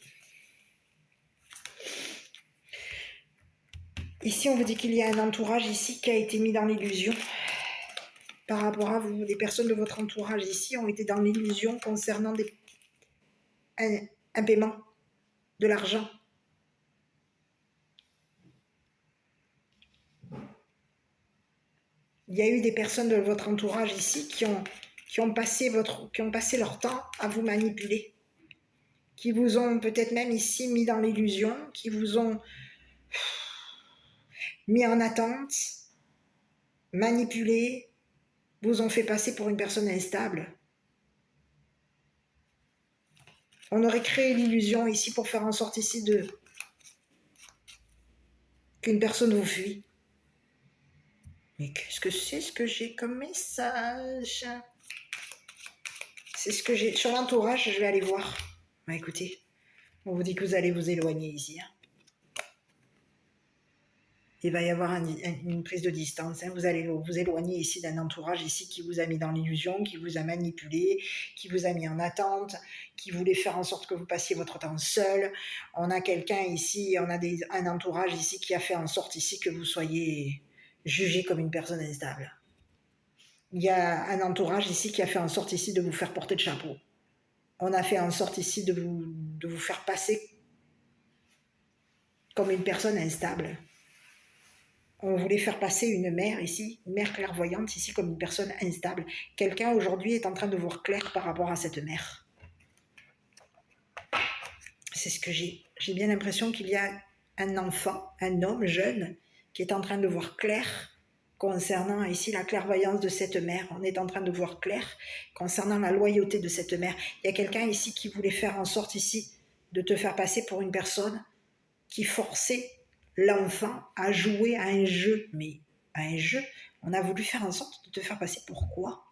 Ici, on vous dit qu'il y a un entourage ici qui a été mis dans l'illusion. Par rapport à vous, les personnes de votre entourage ici ont été dans l'illusion concernant un paiement, de l'argent. Il y a eu des personnes de votre entourage ici qui ont passé leur temps à vous manipuler, qui vous ont peut-être même ici mis dans l'illusion, qui vous ont mis en attente, manipulé, vous ont fait passer pour une personne instable. On aurait créé l'illusion ici pour faire en sorte ici qu'une personne vous fuit. Mais qu'est-ce que c'est ce que j'ai comme message? C'est ce que j'ai. Sur l'entourage, je vais aller voir. Bah, écoutez, on vous dit que vous allez vous éloigner ici. Il va y avoir une prise de distance. Vous allez vous éloigner ici d'un entourage ici qui vous a mis dans l'illusion, qui vous a manipulé, qui vous a mis en attente, qui voulait faire en sorte que vous passiez votre temps seul. On a quelqu'un ici, un entourage ici qui a fait en sorte ici que vous soyez jugé comme une personne instable. Il y a un entourage ici qui a fait en sorte ici de vous faire porter le chapeau. On a fait en sorte ici de vous faire passer comme une personne instable. On voulait faire passer une mère ici, une mère clairvoyante ici comme une personne instable. Quelqu'un aujourd'hui est en train de voir clair par rapport à cette mère. C'est ce que j'ai. J'ai bien l'impression qu'il y a un enfant, un homme jeune, qui est en train de voir clair concernant ici la clairvoyance de cette mère. On est en train de voir clair concernant la loyauté de cette mère. Il y a quelqu'un ici qui voulait faire en sorte ici de te faire passer pour une personne qui forçait l'enfant à jouer à un jeu. Mais à un jeu, on a voulu faire en sorte de te faire passer pour quoi?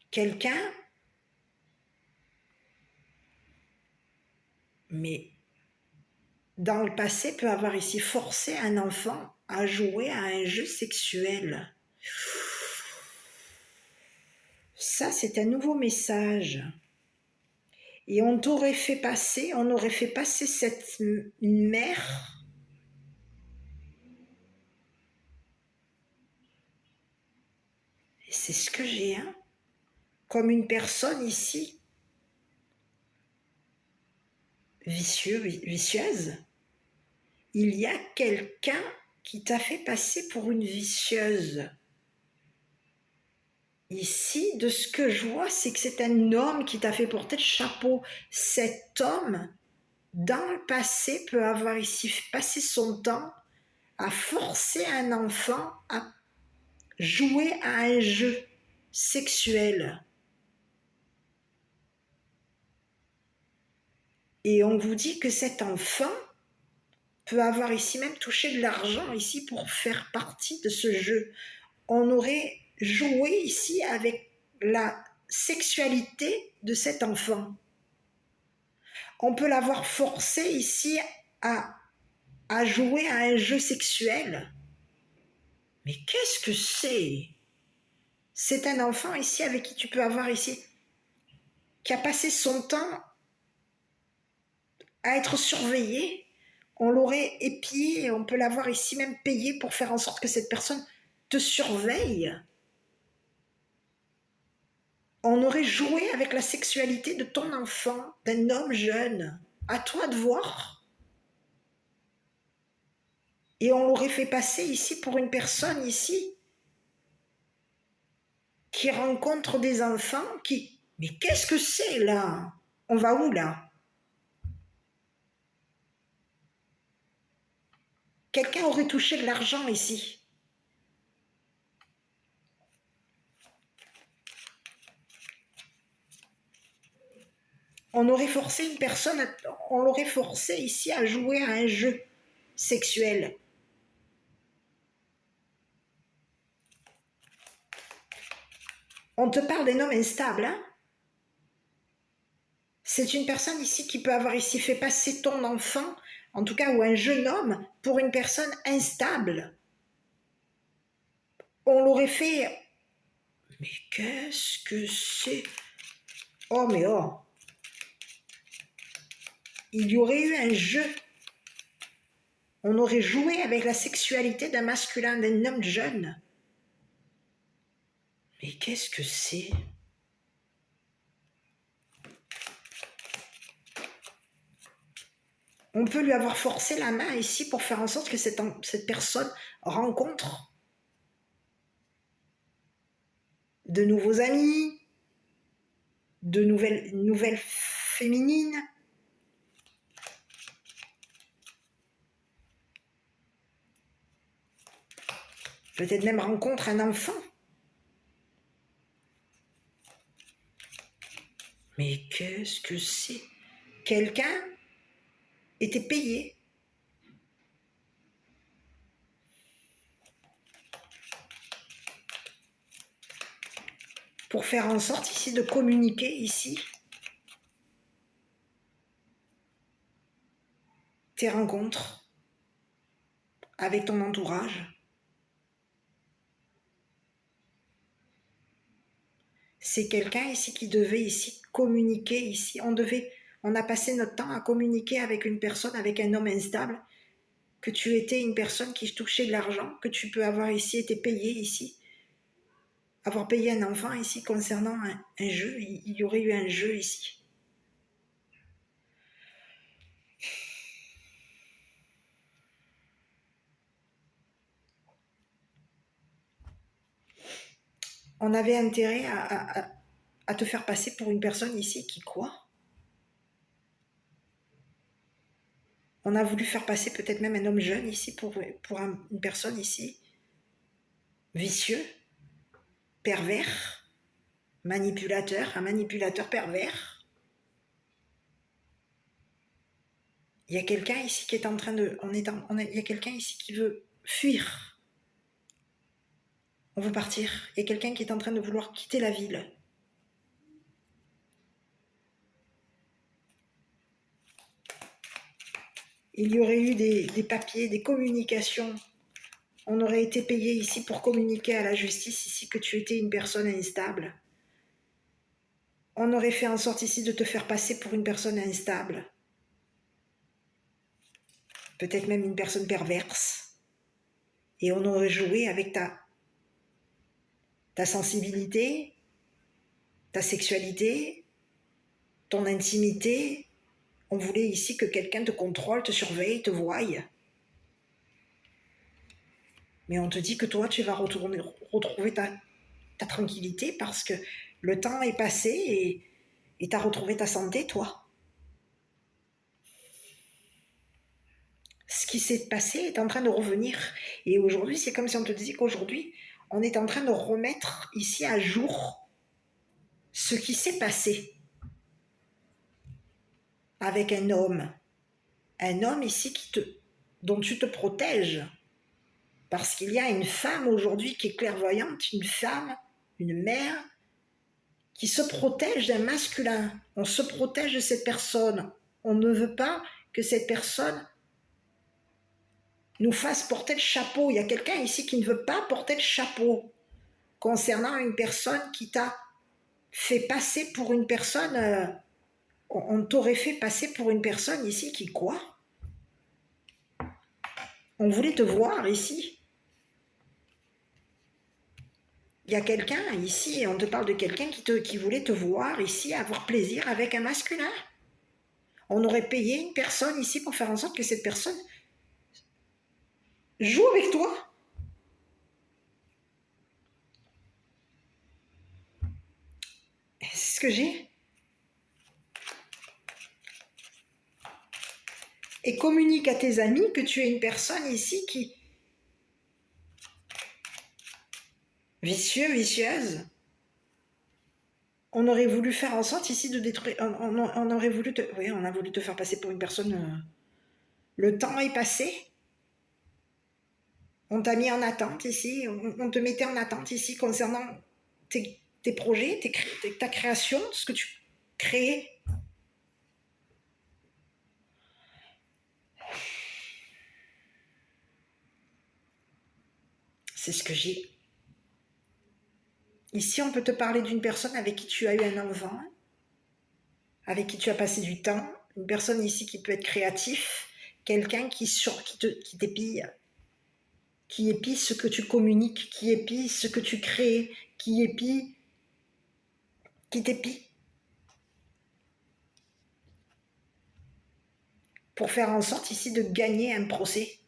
Quelqu'un, mais dans le passé, peut avoir ici forcé un enfant à jouer à un jeu sexuel. Ça, c'est un nouveau message. Et on aurait fait passer cette mère et c'est ce que j'ai, comme une personne ici vicieuse. Il y a quelqu'un qui t'a fait passer pour une vicieuse. Ici, de ce que je vois, c'est que c'est un homme qui t'a fait porter le chapeau. Cet homme, dans le passé, peut avoir ici passé son temps à forcer un enfant à jouer à un jeu sexuel. Et on vous dit que cet enfant peut avoir ici même touché de l'argent ici pour faire partie de ce jeu. On aurait joué ici avec la sexualité de cet enfant. On peut l'avoir forcé ici à jouer à un jeu sexuel. Mais qu'est-ce que c'est? C'est un enfant ici avec qui tu peux avoir ici, qui a passé son temps à être surveillé. On l'aurait épié, on peut l'avoir ici même payé pour faire en sorte que cette personne te surveille. On aurait joué avec la sexualité de ton enfant, d'un homme jeune. À toi de voir. Et on l'aurait fait passer ici pour une personne ici qui rencontre des enfants qui... Mais qu'est-ce que c'est là? On va où là? Quelqu'un aurait touché de l'argent ici. On aurait forcé une personne, on l'aurait forcé ici à jouer à un jeu sexuel. On te parle d'un homme instable, hein? C'est une personne ici qui peut avoir ici fait passer ton enfant, en tout cas, ou un jeune homme, pour une personne instable. On l'aurait fait... Mais qu'est-ce que c'est? Oh, mais oh! Il y aurait eu un jeu. On aurait joué avec la sexualité d'un masculin, d'un homme jeune. Mais qu'est-ce que c'est? On peut lui avoir forcé la main ici pour faire en sorte que cette personne rencontre de nouveaux amis, de nouvelles féminines. Peut-être même rencontre un enfant. Mais qu'est-ce que c'est? Quelqu'un était payé pour faire en sorte ici de communiquer ici tes rencontres avec ton entourage. C'est quelqu'un ici qui devait ici communiquer ici. On a passé notre temps à communiquer avec une personne, avec un homme instable, que tu étais une personne qui touchait de l'argent, que tu peux avoir ici été payé ici, avoir payé un enfant ici concernant un jeu. Il y aurait eu un jeu ici. On avait intérêt à te faire passer pour une personne ici qui quoi? On a voulu faire passer peut-être même un homme jeune ici pour une personne ici vicieux, pervers, manipulateur, un manipulateur pervers. Il y a quelqu'un ici qui est en train de... il y a quelqu'un ici qui veut fuir. On veut partir. Il y a quelqu'un qui est en train de vouloir quitter la ville. Il y aurait eu des papiers, des communications. On aurait été payé ici pour communiquer à la justice ici que tu étais une personne instable. On aurait fait en sorte ici de te faire passer pour une personne instable. Peut-être même une personne perverse. Et on aurait joué avec ta sensibilité, ta sexualité, ton intimité. On voulait ici que quelqu'un te contrôle, te surveille, te voie. Mais on te dit que toi, tu vas retrouver ta tranquillité parce que le temps est passé et tu as retrouvé ta santé, toi. Ce qui s'est passé est en train de revenir. Et aujourd'hui, c'est comme si on te disait qu'aujourd'hui, on est en train de remettre ici à jour ce qui s'est passé avec un homme. Un homme ici dont tu te protèges. Parce qu'il y a une femme aujourd'hui qui est clairvoyante, une femme, une mère, qui se protège d'un masculin. On se protège de cette personne. On ne veut pas que cette personne nous fasse porter le chapeau. Il y a quelqu'un ici qui ne veut pas porter le chapeau concernant une personne qui t'a fait passer pour une personne... on t'aurait fait passer pour une personne ici qui quoi? On voulait te voir ici. Il y a quelqu'un ici, on te parle de quelqu'un qui voulait te voir ici, avoir plaisir avec un masculin. On aurait payé une personne ici pour faire en sorte que cette personne joue avec toi. C'est ce que j'ai. Et communique à tes amis que tu es une personne ici qui... vicieuse. On aurait voulu faire en sorte ici de détruire... On aurait voulu te... Oui, on a voulu te faire passer pour une personne... Le temps est passé. On t'a mis en attente ici. On te mettait en attente ici concernant tes projets, ta création, ce que tu crées. C'est ce que j'ai. Ici, on peut te parler d'une personne avec qui tu as eu un enfant, avec qui tu as passé du temps, une personne ici qui peut être créatif, quelqu'un qui t'épille, qui épie ce que tu communiques, qui épie ce que tu crées, qui t'épie. Pour faire en sorte ici de gagner un procès.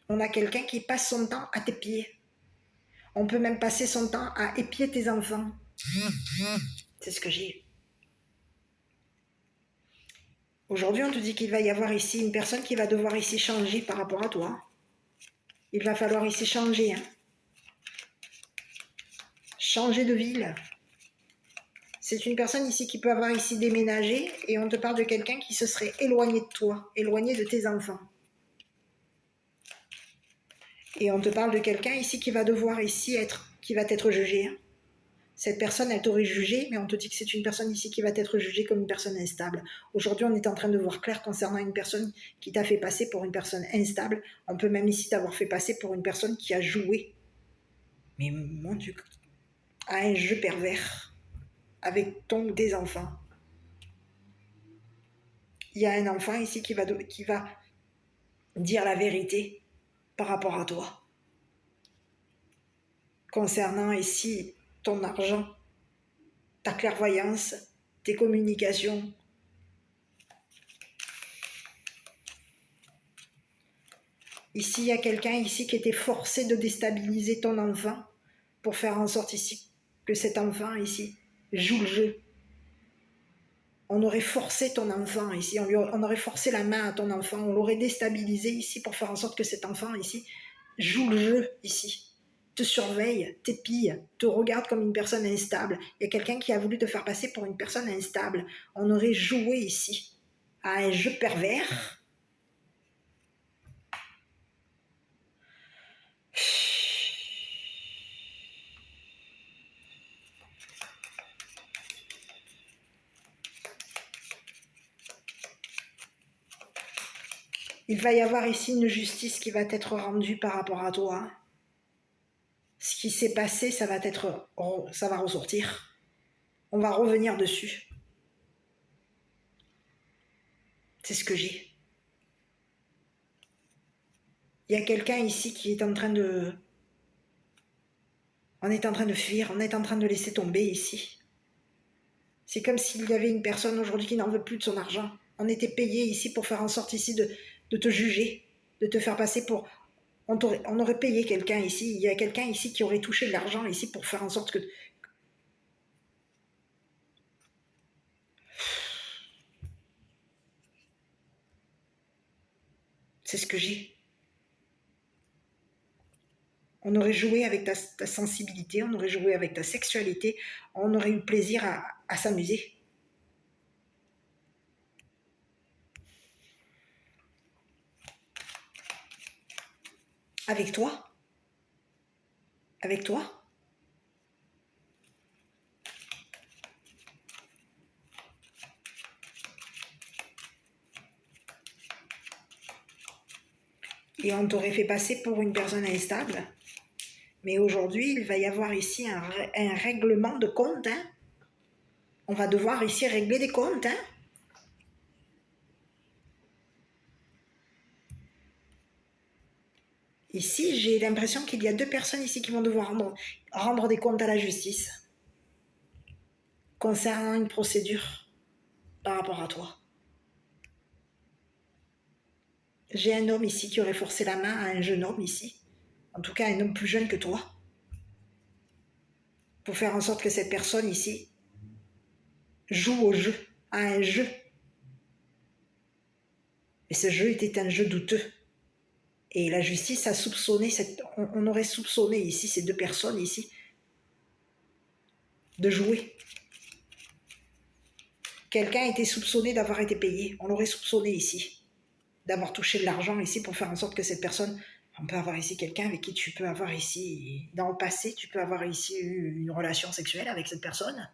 On a quelqu'un qui passe son temps à t'épier. On peut même passer son temps à épier tes enfants. C'est ce que j'ai. Aujourd'hui, on te dit qu'il va y avoir ici une personne qui va devoir ici changer par rapport à toi. Il va falloir ici changer. Hein. Changer de ville. C'est une personne ici qui peut avoir ici déménagé et on te parle de quelqu'un qui se serait éloigné de toi, éloigné de tes enfants. Et on te parle de quelqu'un ici qui va devoir ici qui va être jugé. Hein. Cette personne, elle t'aurait jugé, mais on te dit que c'est une personne ici qui va être jugée comme une personne instable. Aujourd'hui, on est en train de voir clair concernant une personne qui t'a fait passer pour une personne instable. On peut même ici t'avoir fait passer pour une personne qui a joué, mais mon Dieu, à un jeu pervers avec des enfants. Il y a un enfant ici qui va dire la vérité par rapport à toi. Concernant ici ton argent, ta clairvoyance, tes communications. Ici, il y a quelqu'un ici qui était forcé de déstabiliser ton enfant pour faire en sorte ici que cet enfant ici joue le jeu. On aurait forcé ton enfant ici, on aurait forcé la main à ton enfant, on l'aurait déstabilisé ici pour faire en sorte que cet enfant ici joue le jeu ici, te surveille, t'épille, te regarde comme une personne instable. Il y a quelqu'un qui a voulu te faire passer pour une personne instable. On aurait joué ici à un jeu pervers. Il va y avoir ici une justice qui va être rendue par rapport à toi. Ce qui s'est passé, ça va ressortir. On va revenir dessus. C'est ce que j'ai. Il y a quelqu'un ici qui est en train de... On est en train de fuir, on est en train de laisser tomber ici. C'est comme s'il y avait une personne aujourd'hui qui n'en veut plus de son argent. On était payé ici pour faire en sorte ici de te juger, de te faire passer pour... On aurait payé quelqu'un ici. Il y a quelqu'un ici qui aurait touché de l'argent ici pour faire en sorte que... C'est ce que j'ai. On aurait joué avec ta sensibilité, on aurait joué avec ta sexualité, on aurait eu plaisir à s'amuser. Avec toi. Avec toi. Et on t'aurait fait passer pour une personne instable. Mais aujourd'hui, il va y avoir ici un règlement de compte. Hein. On va devoir ici régler des comptes. Hein. Ici, j'ai l'impression qu'il y a 2 personnes ici qui vont devoir rendre des comptes à la justice concernant une procédure par rapport à toi. J'ai un homme ici qui aurait forcé la main à un jeune homme ici, en tout cas un homme plus jeune que toi, pour faire en sorte que cette personne ici joue au jeu, à un jeu. Et ce jeu était un jeu douteux. Et la justice a soupçonné, on aurait soupçonné ici ces 2 personnes ici de jouer. Quelqu'un a été soupçonné d'avoir été payé. On l'aurait soupçonné ici, d'avoir touché de l'argent ici pour faire en sorte que cette personne, on peut avoir ici quelqu'un avec qui tu peux avoir ici, dans le passé, tu peux avoir ici eu une relation sexuelle avec cette personne.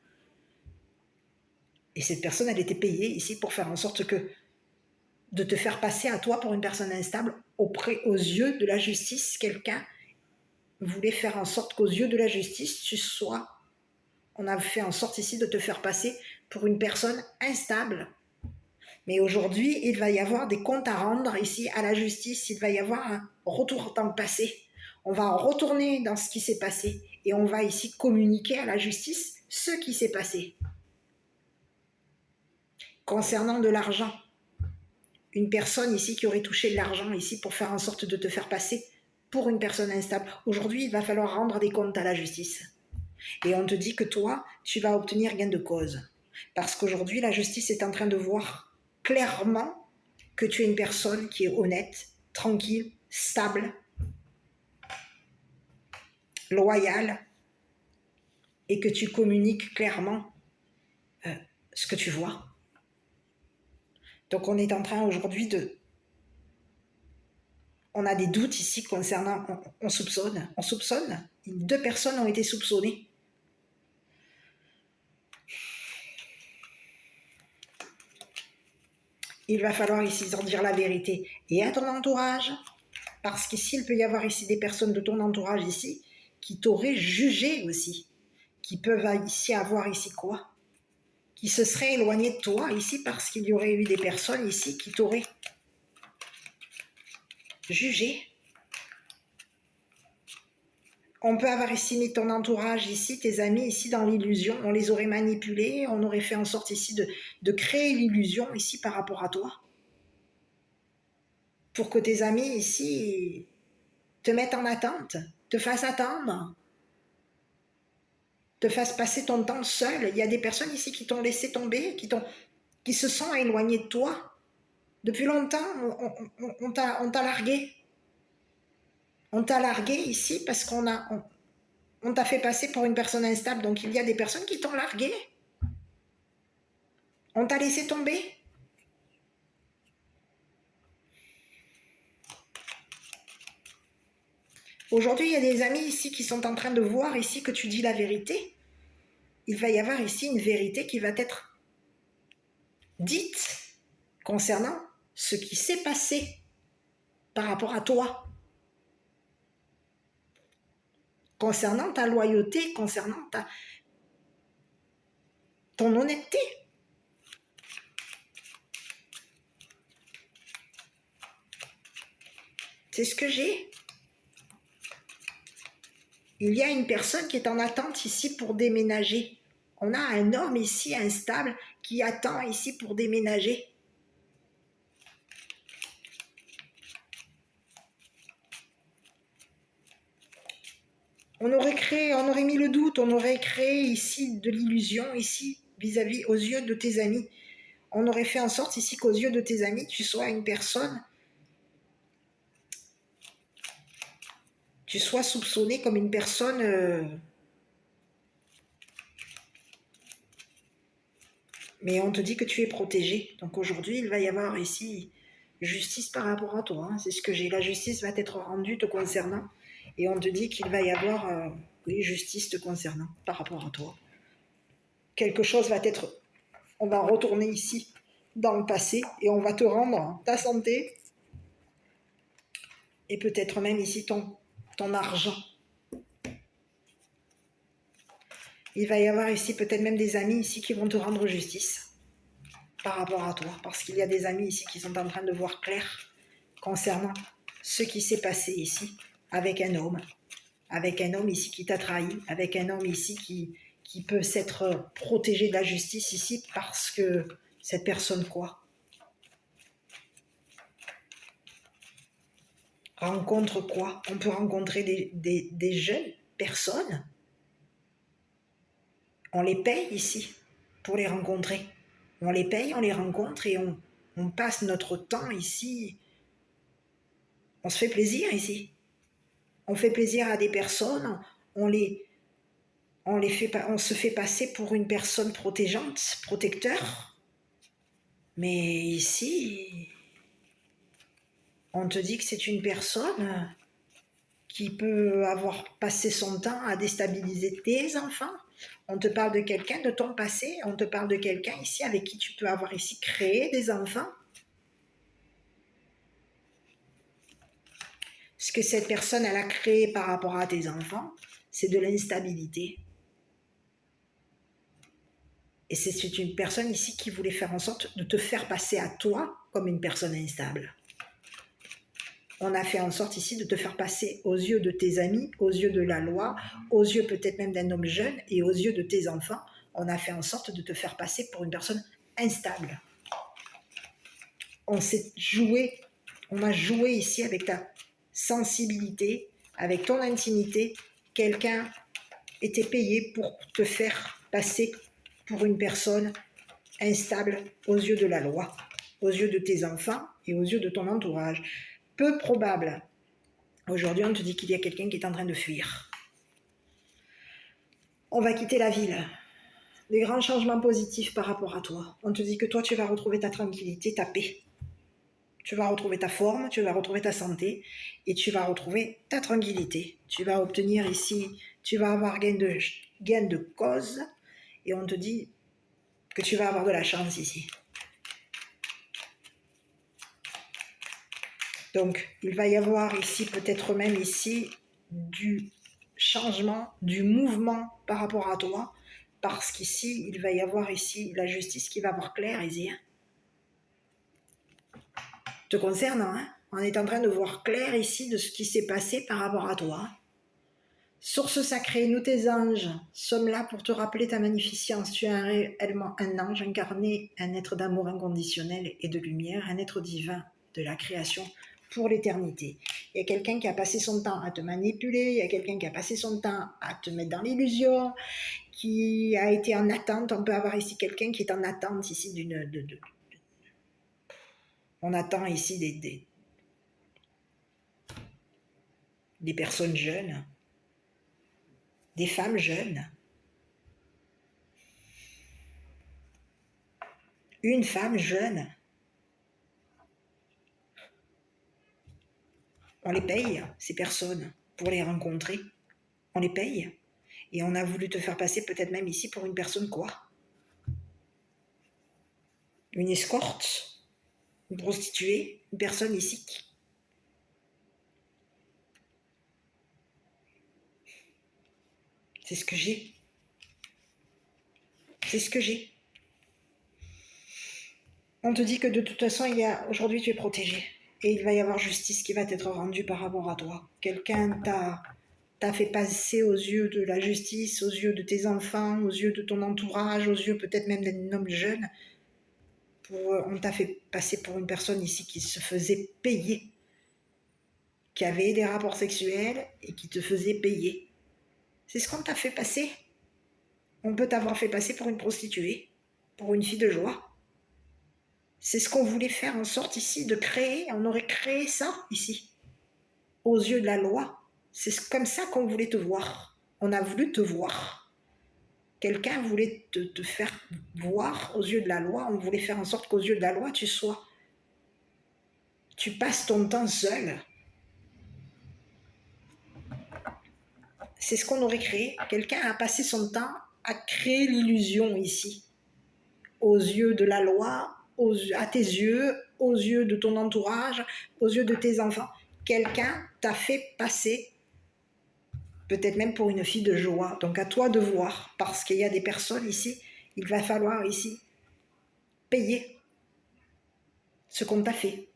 Et cette personne, elle était payée ici pour faire en sorte que, de te faire passer à toi pour une personne instable aux yeux de la justice. Quelqu'un voulait faire en sorte qu'aux yeux de la justice, tu sois. On a fait en sorte ici de te faire passer pour une personne instable. Mais aujourd'hui, il va y avoir des comptes à rendre ici à la justice. Il va y avoir un retour dans le passé. On va retourner dans ce qui s'est passé et on va ici communiquer à la justice ce qui s'est passé. Concernant de l'argent, une personne ici qui aurait touché de l'argent ici pour faire en sorte de te faire passer pour une personne instable. Aujourd'hui, il va falloir rendre des comptes à la justice. Et on te dit que toi, tu vas obtenir gain de cause. Parce qu'aujourd'hui, la justice est en train de voir clairement que tu es une personne qui est honnête, tranquille, stable, loyale, et que tu communiques clairement ce que tu vois. Donc on est en train aujourd'hui on a des doutes ici concernant, on soupçonne, 2 personnes ont été soupçonnées. Il va falloir ici en dire la vérité. Et à ton entourage, parce qu'ici, il peut y avoir ici des personnes de ton entourage ici qui t'auraient jugé aussi, qui peuvent ici avoir ici quoi? Qui se seraient éloignées de toi ici parce qu'il y aurait eu des personnes ici qui t'auraient jugé. On peut avoir ici mis ton entourage ici, tes amis ici dans l'illusion, on les aurait manipulés, on aurait fait en sorte ici de créer l'illusion ici par rapport à toi. Pour que tes amis ici te mettent en attente, te fassent attendre, te fassent passer ton temps seul. Il y a des personnes ici qui t'ont laissé tomber, qui se sont éloignées de toi. Depuis longtemps, on t'a largué. On t'a largué ici parce on t'a fait passer pour une personne instable. Donc il y a des personnes qui t'ont largué. On t'a laissé tomber. Aujourd'hui, il y a des amis ici qui sont en train de voir ici que tu dis la vérité. Il va y avoir ici une vérité qui va être dite concernant ce qui s'est passé par rapport à toi. Concernant ta loyauté, concernant ton honnêteté. C'est ce que j'ai. Il y a une personne qui est en attente ici pour déménager. On a un homme ici instable qui attend ici pour déménager. On aurait mis le doute, on aurait créé ici de l'illusion ici vis-à-vis aux yeux de tes amis. On aurait fait en sorte ici qu'aux yeux de tes amis, tu sois une personne, tu sois soupçonné comme une personne, mais on te dit que tu es protégé. Donc aujourd'hui, il va y avoir ici justice par rapport à toi. C'est ce que j'ai. La justice va être rendue te concernant. Et on te dit qu'il va y avoir justice te concernant par rapport à toi. Quelque chose va être... On va retourner ici dans le passé et on va te rendre ta santé et peut-être même ici ton argent. Il va y avoir ici peut-être même des amis ici qui vont te rendre justice par rapport à toi. Parce qu'il y a des amis ici qui sont en train de voir clair concernant ce qui s'est passé ici avec un homme ici qui t'a trahi, avec un homme ici qui peut s'être protégé de la justice ici parce que cette personne quoi rencontre quoi? On peut rencontrer des jeunes personnes, on les paye ici pour les rencontrer. On les paye, on les rencontre et on passe notre temps ici. On se fait plaisir ici. On fait plaisir à des personnes, on se fait passer pour une personne protégeante, protecteur. Mais ici, on te dit que c'est une personne qui peut avoir passé son temps à déstabiliser tes enfants. On te parle de quelqu'un de ton passé, on te parle de quelqu'un ici avec qui tu peux avoir ici créé des enfants. Ce que cette personne elle a créé par rapport à tes enfants, c'est de l'instabilité. Et c'est une personne ici qui voulait faire en sorte de te faire passer à toi comme une personne instable. On a fait en sorte ici de te faire passer aux yeux de tes amis, aux yeux de la loi, aux yeux peut-être même d'un homme jeune et aux yeux de tes enfants. On a fait en sorte de te faire passer pour une personne instable. On a joué ici avec ta sensibilité, avec ton intimité. Quelqu'un était payé pour te faire passer pour une personne instable aux yeux de la loi, aux yeux de tes enfants et aux yeux de ton entourage. Peu probable. Aujourd'hui, on te dit qu'il y a quelqu'un qui est en train de fuir. On va quitter la ville. Des grands changements positifs par rapport à toi. On te dit que toi, tu vas retrouver ta tranquillité, ta paix. Tu vas retrouver ta forme, tu vas retrouver ta santé et tu vas retrouver ta tranquillité. Tu vas obtenir ici, tu vas avoir gain de cause et on te dit que tu vas avoir de la chance ici. Donc, il va y avoir ici, peut-être même ici, du changement, du mouvement par rapport à toi, parce qu'ici, il va y avoir ici la justice qui va voir clair ici. Te concernant, hein, on est en train de voir clair ici de ce qui s'est passé par rapport à toi. Source sacrée, nous tes anges sommes là pour te rappeler ta magnificence. Tu es réellement un ange incarné, un être d'amour inconditionnel et de lumière, un être divin de la création pour l'éternité. Il y a quelqu'un qui a passé son temps à te manipuler, il y a quelqu'un qui a passé son temps à te mettre dans l'illusion, qui a été en attente. On peut avoir ici quelqu'un qui est en attente ici on attend ici des personnes jeunes, des femmes jeunes. Une femme jeune. On les paye, ces personnes, pour les rencontrer. On les paye. Et on a voulu te faire passer peut-être même ici pour une personne quoi? Une escorte? Une prostituée? Une personne ici C'est ce que j'ai. C'est ce que j'ai. On te dit que de toute façon, aujourd'hui tu es protégé. Et il va y avoir justice qui va t'être rendue par rapport à toi. Quelqu'un t'a fait passer aux yeux de la justice, aux yeux de tes enfants, aux yeux de ton entourage, aux yeux peut-être même d'un homme jeune. On t'a fait passer pour une personne ici qui se faisait payer, qui avait des rapports sexuels et qui te faisait payer. C'est ce qu'on t'a fait passer. On peut t'avoir fait passer pour une prostituée, pour une fille de joie. C'est ce qu'on voulait faire en sorte ici de créer. On aurait créé ça ici, aux yeux de la loi. C'est comme ça qu'on voulait te voir. On a voulu te voir. Quelqu'un voulait te faire voir aux yeux de la loi. On voulait faire en sorte qu'aux yeux de la loi, tu passes ton temps seul. C'est ce qu'on aurait créé. Quelqu'un a passé son temps à créer l'illusion ici, aux yeux de la loi, à tes yeux, aux yeux de ton entourage, aux yeux de tes enfants. Quelqu'un t'a fait passer, peut-être même pour une fille de joie. Donc à toi de voir, parce qu'il y a des personnes ici, il va falloir ici payer ce qu'on t'a fait.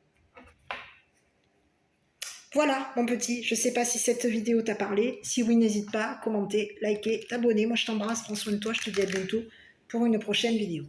Voilà, mon petit, je sais pas si cette vidéo t'a parlé. Si oui, n'hésite pas à commenter, liker, t'abonner. Moi, je t'embrasse, prends soin de toi, je te dis à bientôt pour une prochaine vidéo.